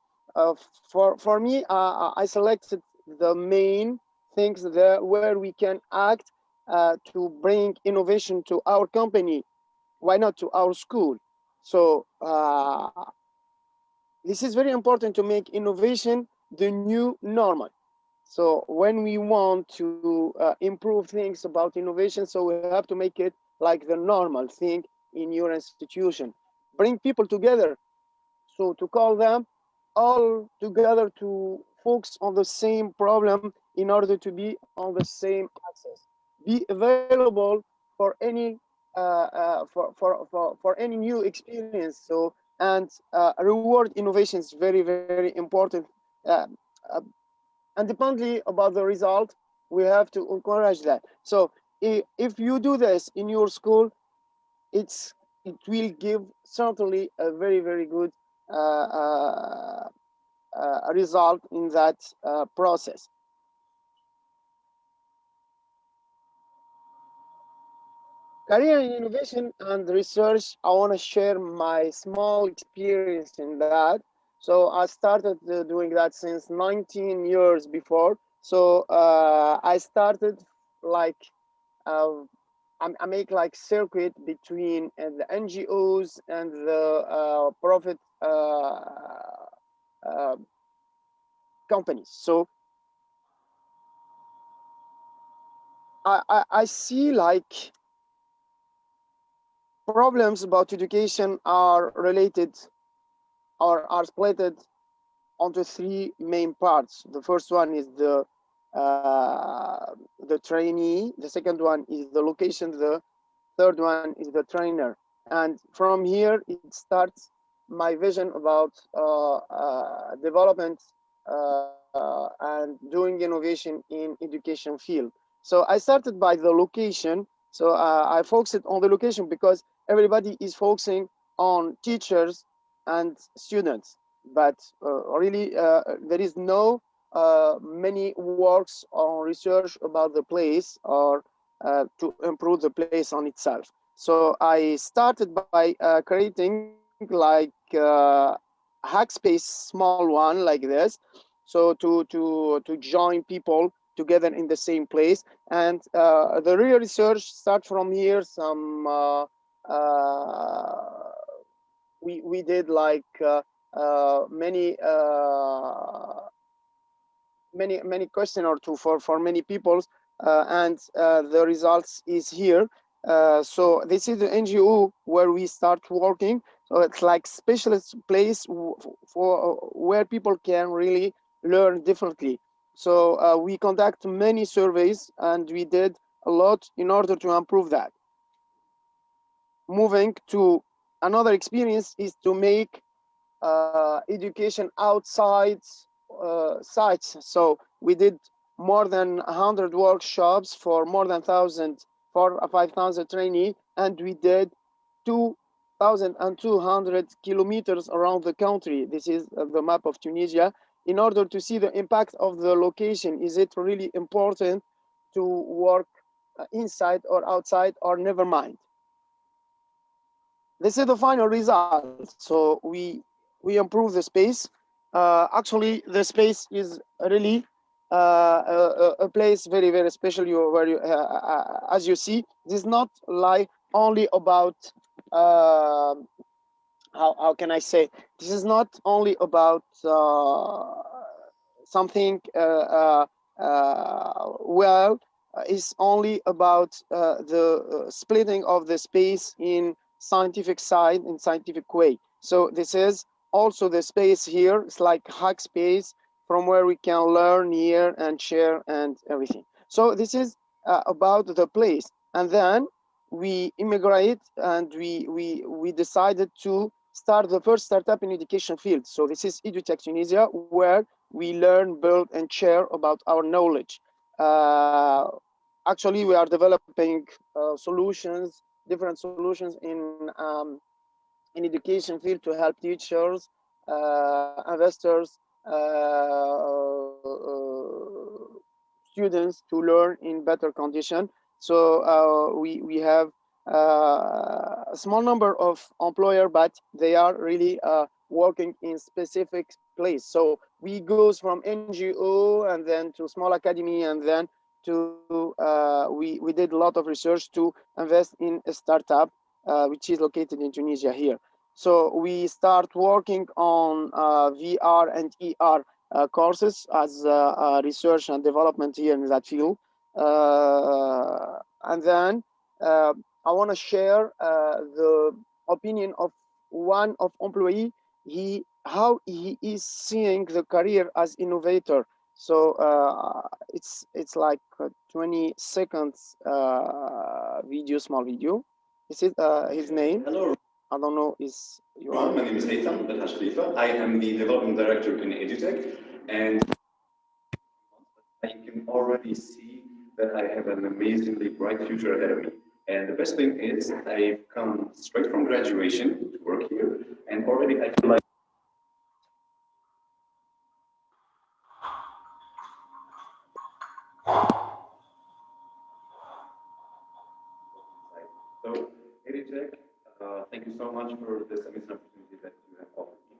for me, I selected the main things there where we can act to bring innovation to our company. Why not to our school? So this is very important to make innovation the new normal. So when we want to improve things about innovation, so we have to make it like the normal thing in your institution. Bring people together. So to call them all together to focus on the same problem in order to be on the same access. Be available for any for any new experience. So and reward innovation is very very important. Uh, uh, Independently about the result, we have to encourage that. So if you do this in your school, it will give certainly a very very good uh, uh, result in that process. Career in innovation and research, I want to share my small experience in that. So I started doing that since 19 years before. So I started like uh, I make like circuit between the NGOs and the profit uh, companies. So I see like problems about education are related or are split onto three main parts. The first one is the trainee. The second one is the location. The third one is the trainer. And from here, it starts my vision about development and doing innovation in education field. So I started by the location. So I focused on the location because everybody is focusing on teachers and students, but really there is no many works on research about the place or to improve the place on itself. So I started by creating like Hackspace small one like this, so to join people together in the same place, and the real research start from here. Some we did like many question or two for many people, and the results is here. So this is the NGO where we start working. So it's like specialist place for where people can really learn differently. So we conduct many surveys and we did a lot in order to improve that. Moving to another experience is to make education outside sites. So we did more than 100 workshops for more than 5,000 trainees, and we did 2,200 kilometers around the country. This is the map of Tunisia, in order to see the impact of the location. Is it really important to work inside or outside, or never mind? This is the final result. So we improve the space. Actually, the space is really a place very very special. Where you, as you see, this is not like only about how can I say? This is not only about something well. It's only about the splitting of the space in scientific side in scientific way. So this is also the space here. It's like hack space from where we can learn, hear, and share, and everything. So this is about the place. And then we immigrate, and we decided to start the first startup in education field. So this is EduTech Tunisia, where we learn, build, and share about our knowledge. Actually, we are developing solutions, different solutions in education field to help teachers, investors, students to learn in better condition. So we have a small number of employer, but they are really working in specific place. So we goes from NGO and then to small academy, and then to we did a lot of research to invest in a startup which is located in Tunisia here. So we start working on VR and ER courses as research and development here in that field. And then I want to share the opinion of one of employee, how he is seeing the career as innovator. So it's like 20 seconds video, small video. Is it his name? Hello. I don't know. Is you My name is Haytham Belhaj Khalifa. I am the development director in EduTech, and I can already see that I have an amazingly bright future ahead of me. And the best thing is I've come straight from graduation to work here, and already I feel like so EduTech. Thank you so much for this amazing opportunity that you have offered me.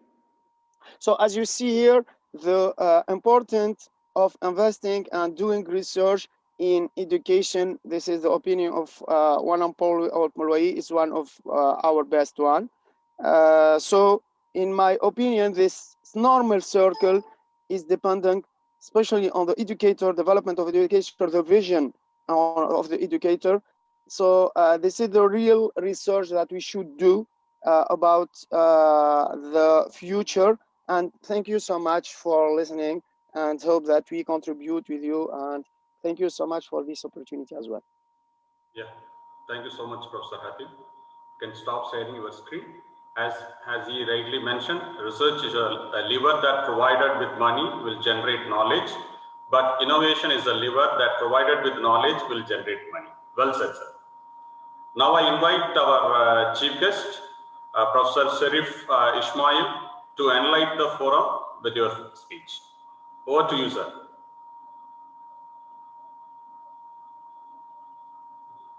So as you see here, the importance of investing and doing research in education, this is the opinion of one employee, is one of our best one. So in my opinion, this normal circle is dependent, especially on the educator, development of the educator, the vision of the educator. So this is the real research that we should do about the future. And thank you so much for listening, and hope that we contribute with you. And thank you so much for this opportunity as well. Yeah, thank you so much, Professor Hatim. You can stop sharing your screen. As he rightly mentioned, research is a lever that provided with money will generate knowledge, but innovation is a lever that provided with knowledge will generate money. Well said, sir. Now I invite our chief guest, Professor Sharif Ismail, to enlighten the forum with your speech. Over to you, sir.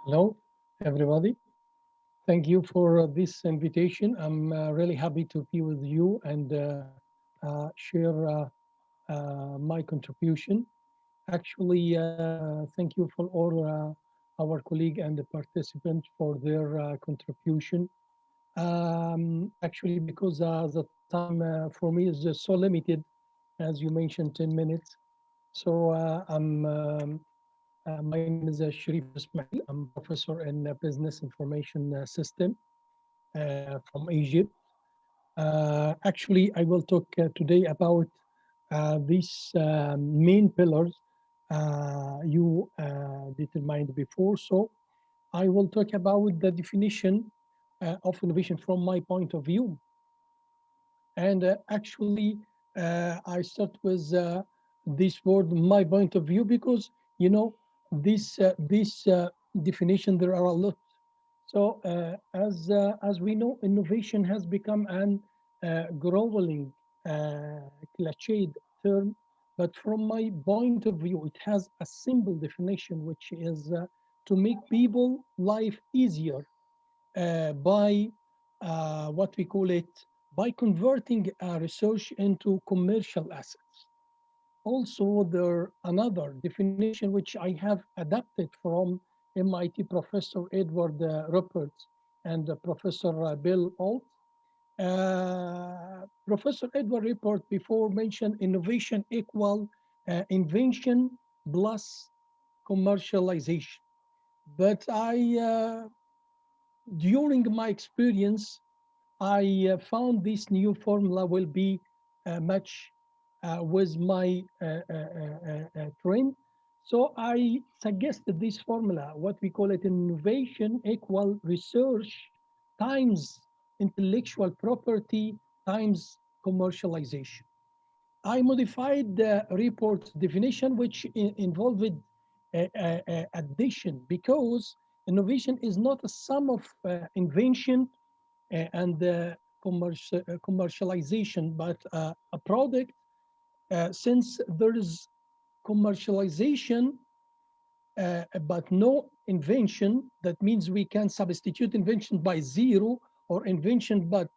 Hello, everybody. Thank you for this invitation. I'm really happy to be with you and share my contribution. Actually, thank you for all our colleague and the participant for their contribution. Actually, because the time for me is so limited, as you mentioned, 10 minutes. So my name is Sharif Ismail. I'm professor in business information system from Egypt. Actually, I will talk today about these main pillars you determined before. So I will talk about the definition of innovation from my point of view. And actually, I start with this word, my point of view, because, you know, this definition, there are a lot. So as we know, innovation has become an growing, cliched term, but from my point of view, it has a simple definition, which is to make people life easier by what we call it, by converting research into commercial assets. Also, there another definition which I have adapted from MIT Professor Edward Roberts and Professor Bill Alt. Professor Edward Report before mentioned innovation equal invention plus commercialization. But during my experience, I found this new formula will be much with my trend. So I suggested this formula, what we call it innovation equal research times intellectual property times commercialization. I modified the report's definition, which involved addition, because innovation is not a sum of invention and commercialization, but a product. Since there is commercialization but no invention, that means we can substitute invention by zero, or invention but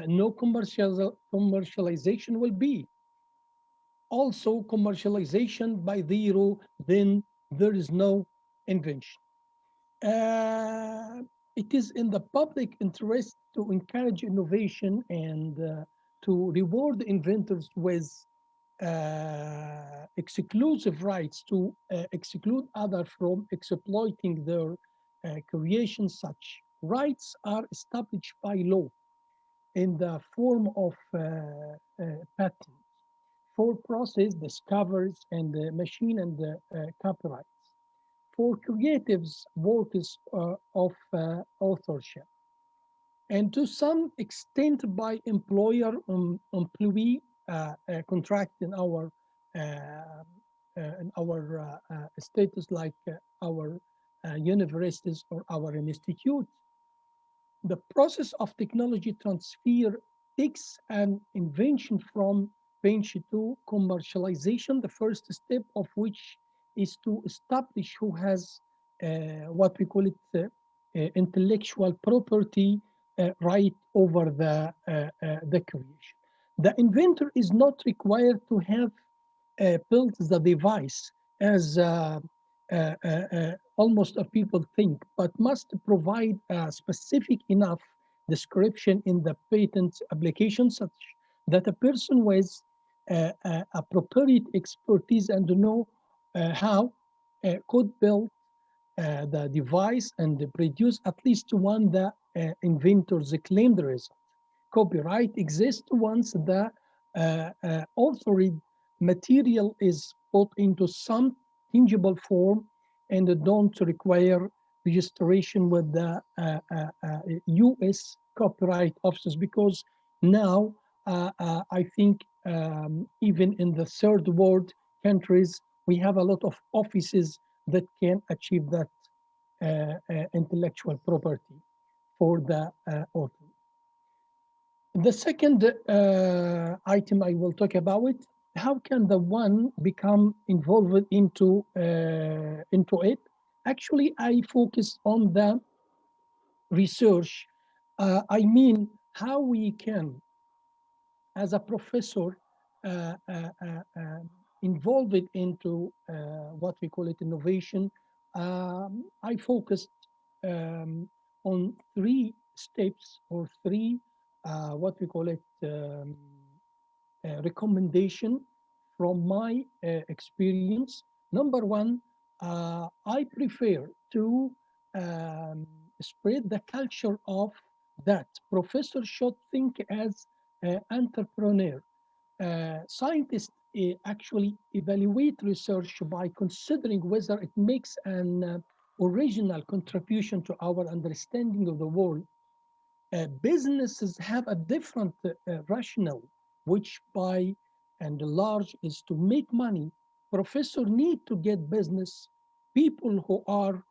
no commercialization will be. Also commercialization by zero, then there is no invention. Uh, it is in the public interest to encourage innovation and to reward inventors with exclusive rights to exclude others from exploiting their creations. Such rights are established by law in the form of patents for process, discoveries, and machine and copyrights for creatives works of authorship, and to some extent by employer employee contract in our status, like our universities or our institutes. The process of technology transfer takes an invention from invention to commercialization, the first step of which is to establish who has what we call it intellectual property right over the creation. The inventor is not required to have built the device as almost people think, but must provide a specific enough description in the patent application such that a person with appropriate expertise and know how could build the device and produce at least one the inventor's claimed result. Copyright exists once the authored material is put into some tangible form and don't require registration with the US copyright offices, because now I think even in the third world countries, we have a lot of offices that can achieve that intellectual property for the author. The second item I will talk about, how can the one become involved into it? Actually, I focus on the research. I mean, how we can, as a professor, involve it into what we call it innovation. I focused on three steps or three what we call it recommendation from my experience. Number one, I prefer to spread the culture of that professor should think as an entrepreneur. Scientists actually evaluate research by considering whether it makes an original contribution to our understanding of the world. Businesses have a different rationale, which by and large is to make money. Professors need to get business people who are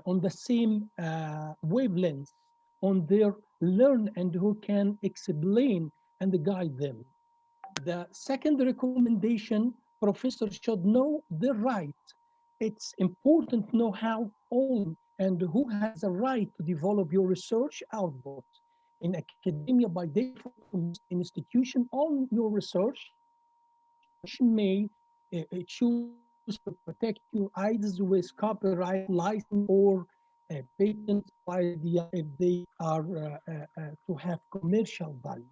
on the same wavelength, on their learn and who can explain and guide them. The second recommendation, professors should know their right. It's important to know how own and who has a right to develop your research output. In academia, by default, most institution own your research. May choose to protect your ideas with copyright, license, or patent idea if they are to have commercial value.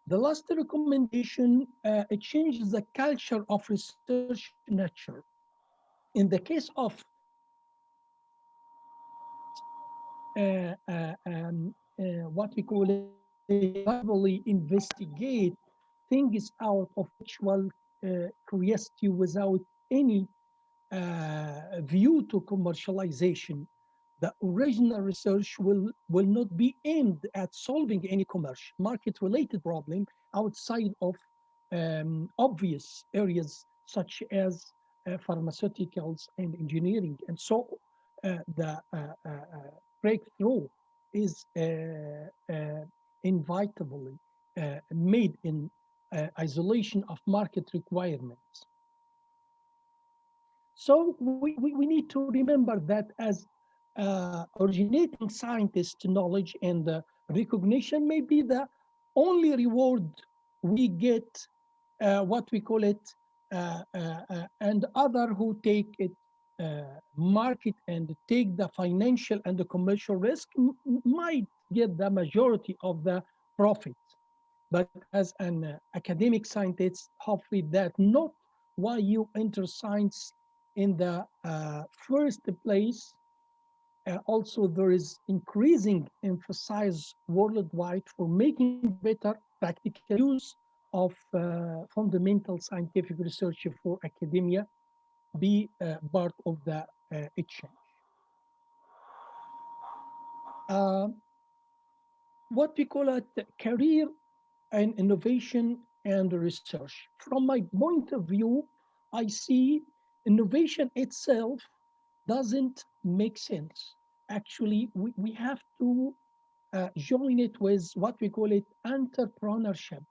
The last recommendation, it changes the culture of research nature. In the case of what we call it, heavily investigate things out of actual curiosity without any view to commercialization. The original research will not be aimed at solving any commercial market related problem outside of obvious areas such as pharmaceuticals and engineering. And so the breakthrough is inevitably made in isolation of market requirements. So we need to remember that as originating scientist knowledge and recognition may be the only reward we get, what we call it, and other who take it market and take the financial and the commercial risk might get the majority of the profit. But as an academic scientist, hopefully that not why you enter science in the first place. Also, there is increasing emphasis worldwide for making better practical use of fundamental scientific research for academia be part of the exchange. What we call it career and innovation and research. From my point of view, I see innovation itself doesn't make sense. Actually, we have to join it with what we call it entrepreneurship.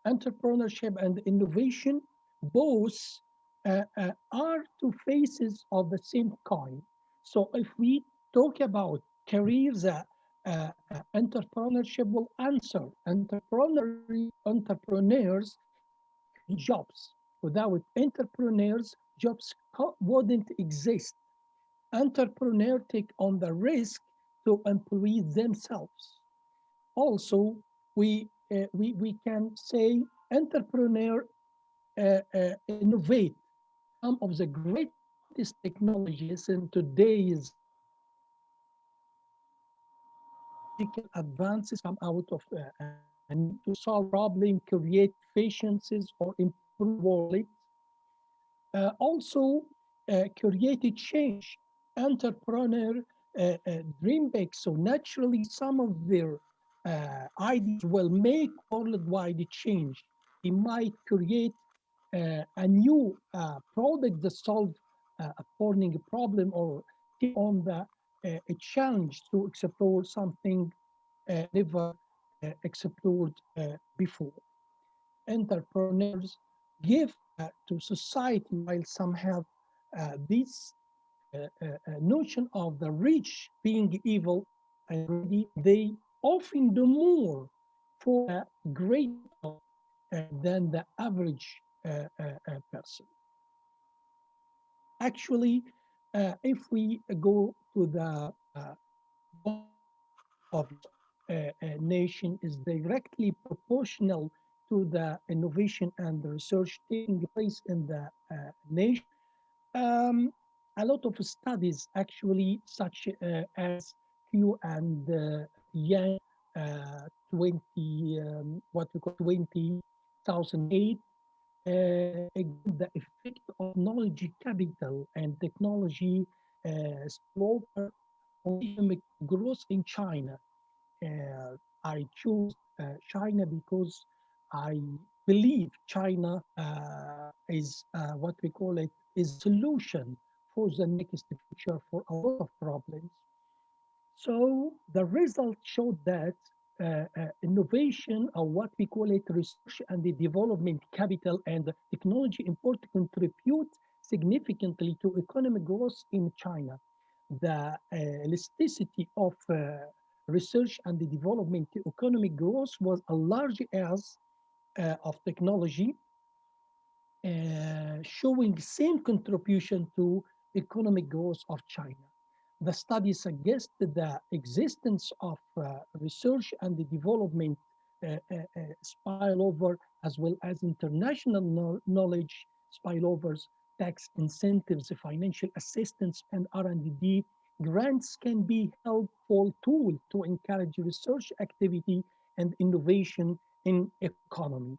Entrepreneurship and innovation both are two faces of the same coin. So if we talk about careers, entrepreneurship will answer. Entrepreneurs create jobs. Without entrepreneurs, jobs wouldn't exist. Entrepreneurs take on the risk to employ themselves. Also, we can say entrepreneur innovate some of the greatest technologies in today's advances come out of a need to solve problem, create efficiencies, or improve world. Also, create change. Entrepreneur dream big, so naturally some of their ideas will make worldwide change. They might create a new product that solve a burning problem or take on the a challenge to explore something never explored before. Entrepreneurs give to society while some have this notion of the rich being evil and greedy, they often do more for a great people than the average person. Actually, if we go to the of nation is directly proportional to the innovation and the research taking place in the nation. A lot of studies actually, such as Q and Yang 20, what we call 2008, the effect of knowledge capital and technology spillover on economic growth in China. I choose China because I believe China is what we call it is solution for the next future for a lot of problems. So the result showed that innovation, or what we call it research and the development capital and technology import contribute significantly to economic growth in China. The elasticity of research and the development to economic growth was as large as of technology, showing same contribution to economic growth of China. The study suggested the existence of research and the development spillover, as well as international knowledge spillovers, tax incentives, financial assistance, and R&D grants can be helpful tool to encourage research activity and innovation in economy.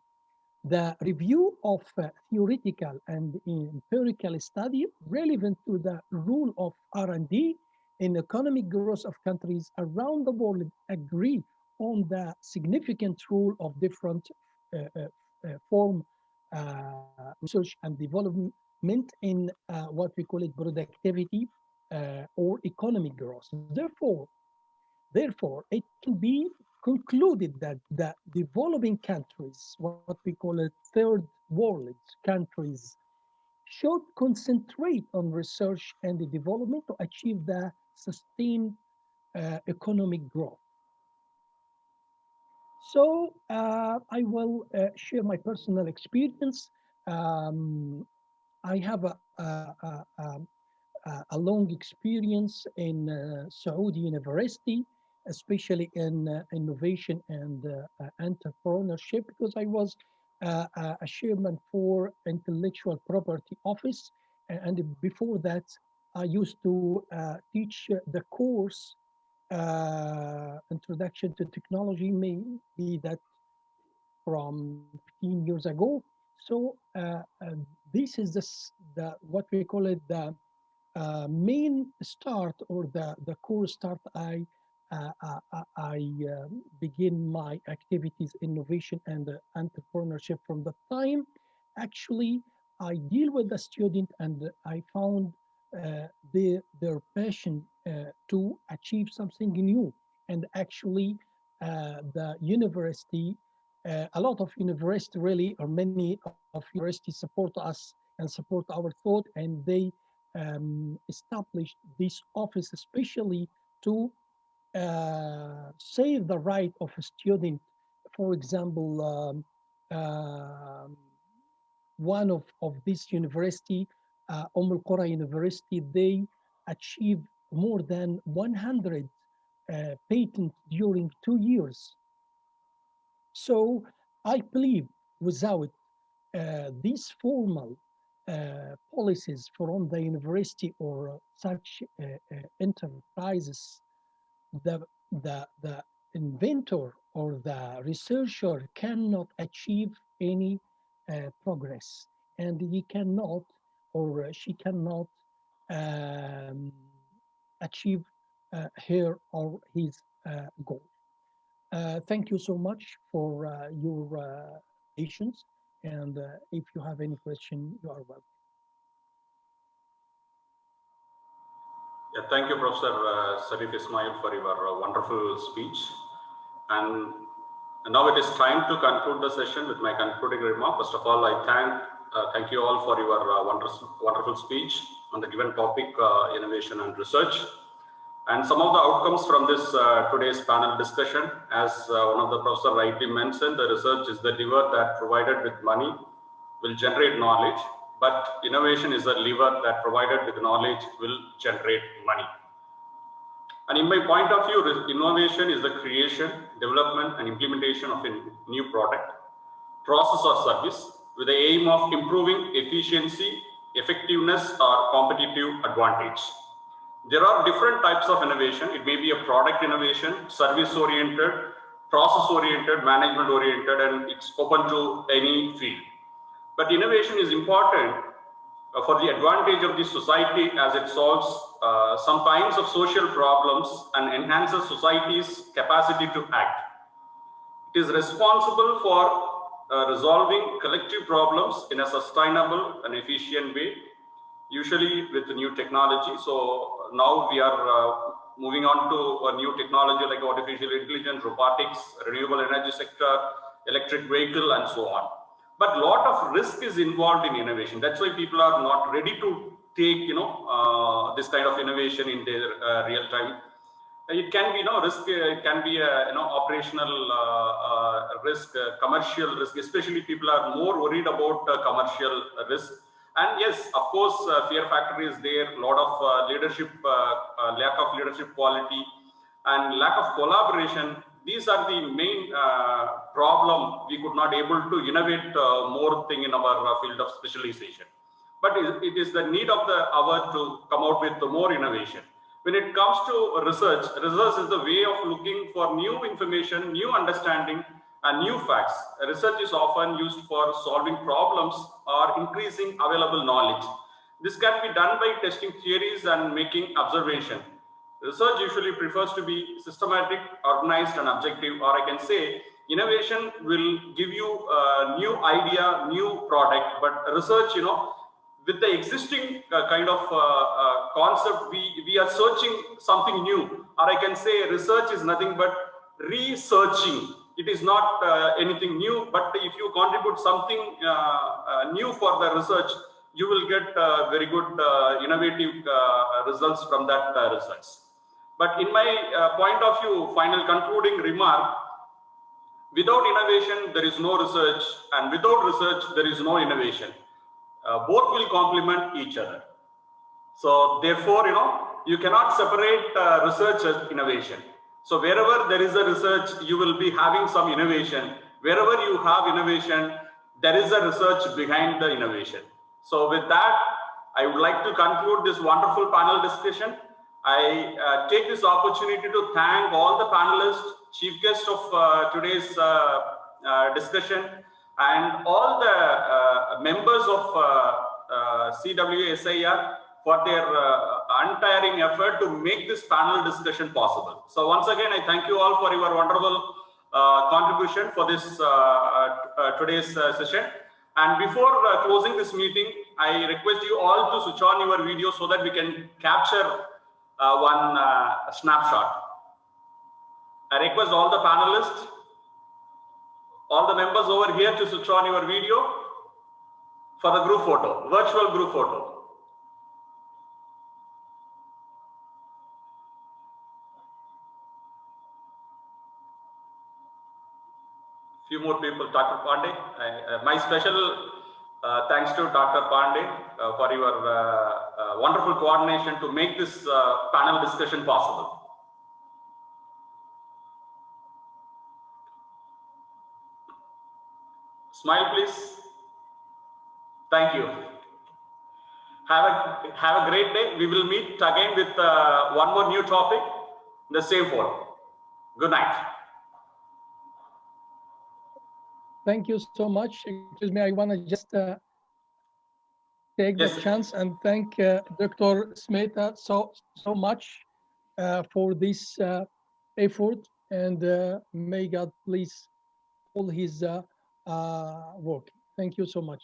the review of theoretical and empirical study relevant to the role of R&D in economic growth of countries around the world agree on the significant role of different form research and development in what we call it productivity or economic growth. Therefore, it can be concluded that the developing countries, what we call it third world countries, should concentrate on research and development to achieve the sustained economic growth. So I will share my personal experience. I have a long experience in Saudi University, especially in innovation and entrepreneurship, because I was a chairman for intellectual property office. And before that, I used to teach the course Introduction to Technology, maybe that from 15 years ago. So this is the what we call it the main start or the core start. I begin my activities, innovation and entrepreneurship from the time. Actually, I deal with the student and I found their passion to achieve something new. And actually, the university, a lot of universities really, or many of universities support us and support our thought, and they established this office especially to save the right of a student. For example, one of this university, Qura University, they achieved more than 100 patents during 2 years. So I believe without these formal policies from the university or such enterprises, the inventor or the researcher cannot achieve any progress, and he cannot or she cannot achieve her or his goal. Thank you so much for your patience, and if you have any question, you are welcome. Yeah, thank you, Professor Sarif Ismail, for your wonderful speech. And now it is time to conclude the session with my concluding remark. First of all, I thank you all for your wonderful speech on the given topic, innovation and research. And some of the outcomes from this today's panel discussion, as one of the professor rightly mentioned, the research is the lever that, provided with money, will generate knowledge, but innovation is a lever that, provided with knowledge, will generate money. And in my point of view, innovation is the creation, development and implementation of a new product, process or service with the aim of improving efficiency, effectiveness or competitive advantage. There are different types of innovation. It may be a product innovation, service-oriented, process-oriented, management-oriented, and it's open to any field. But innovation is important for the advantage of the society, as it solves some kinds of social problems and enhances society's capacity to act. It is responsible for resolving collective problems in a sustainable and efficient way, usually with new technology. So now we are moving on to a new technology like artificial intelligence, robotics, renewable energy sector, electric vehicle, and so on. But a lot of risk is involved in innovation. That's why people are not ready to take, this kind of innovation in their real time. It can be risk. It can be operational risk, commercial risk. Especially people are more worried about commercial risk. And yes, of course, fear factor is there. A lot of leadership, lack of leadership quality, and lack of collaboration. These are the main problem. We could not able to innovate more thing in our field of specialization. But it is the need of the hour to come out with more innovation. When it comes to research is the way of looking for new information, new understanding, and new facts. Research is often used for solving problems or increasing available knowledge. This can be done by testing theories and making observation. Research usually prefers to be systematic, organized, and objective, or I can say innovation will give you a new idea, new product, but research, with the existing kind of concept, we are searching something new, or I can say research is nothing but researching. It is not anything new, but if you contribute something new for the research, you will get very good innovative results from that research. But in my point of view, final concluding remark, without innovation, there is no research, and without research, there is no innovation. Both will complement each other. So therefore, you cannot separate research and innovation. So wherever there is a research, you will be having some innovation. Wherever you have innovation, there is a research behind the innovation. So with that, I would like to conclude this wonderful panel discussion. I take this opportunity to thank all the panelists, chief guests of today's discussion, and all the members of CWSIR for their untiring effort to make this panel discussion possible. So once again, I thank you all for your wonderful contribution for this today's session. And before closing this meeting, I request you all to switch on your video so that we can capture one snapshot. I request all the panelists, all the members over here to switch on your video for the group photo, virtual group photo. Few more people, Dr. Pandey. My special thanks to Dr. Pandey for your wonderful coordination to make this panel discussion possible. Smile, please. Thank you. Have a great day. We will meet again with one more new topic, the same forum. Good night. Thank you so much. Excuse me, I want to just take Yes, the chance and thank Dr. Smith so much for this effort, and may God please all his work. Thank you so much.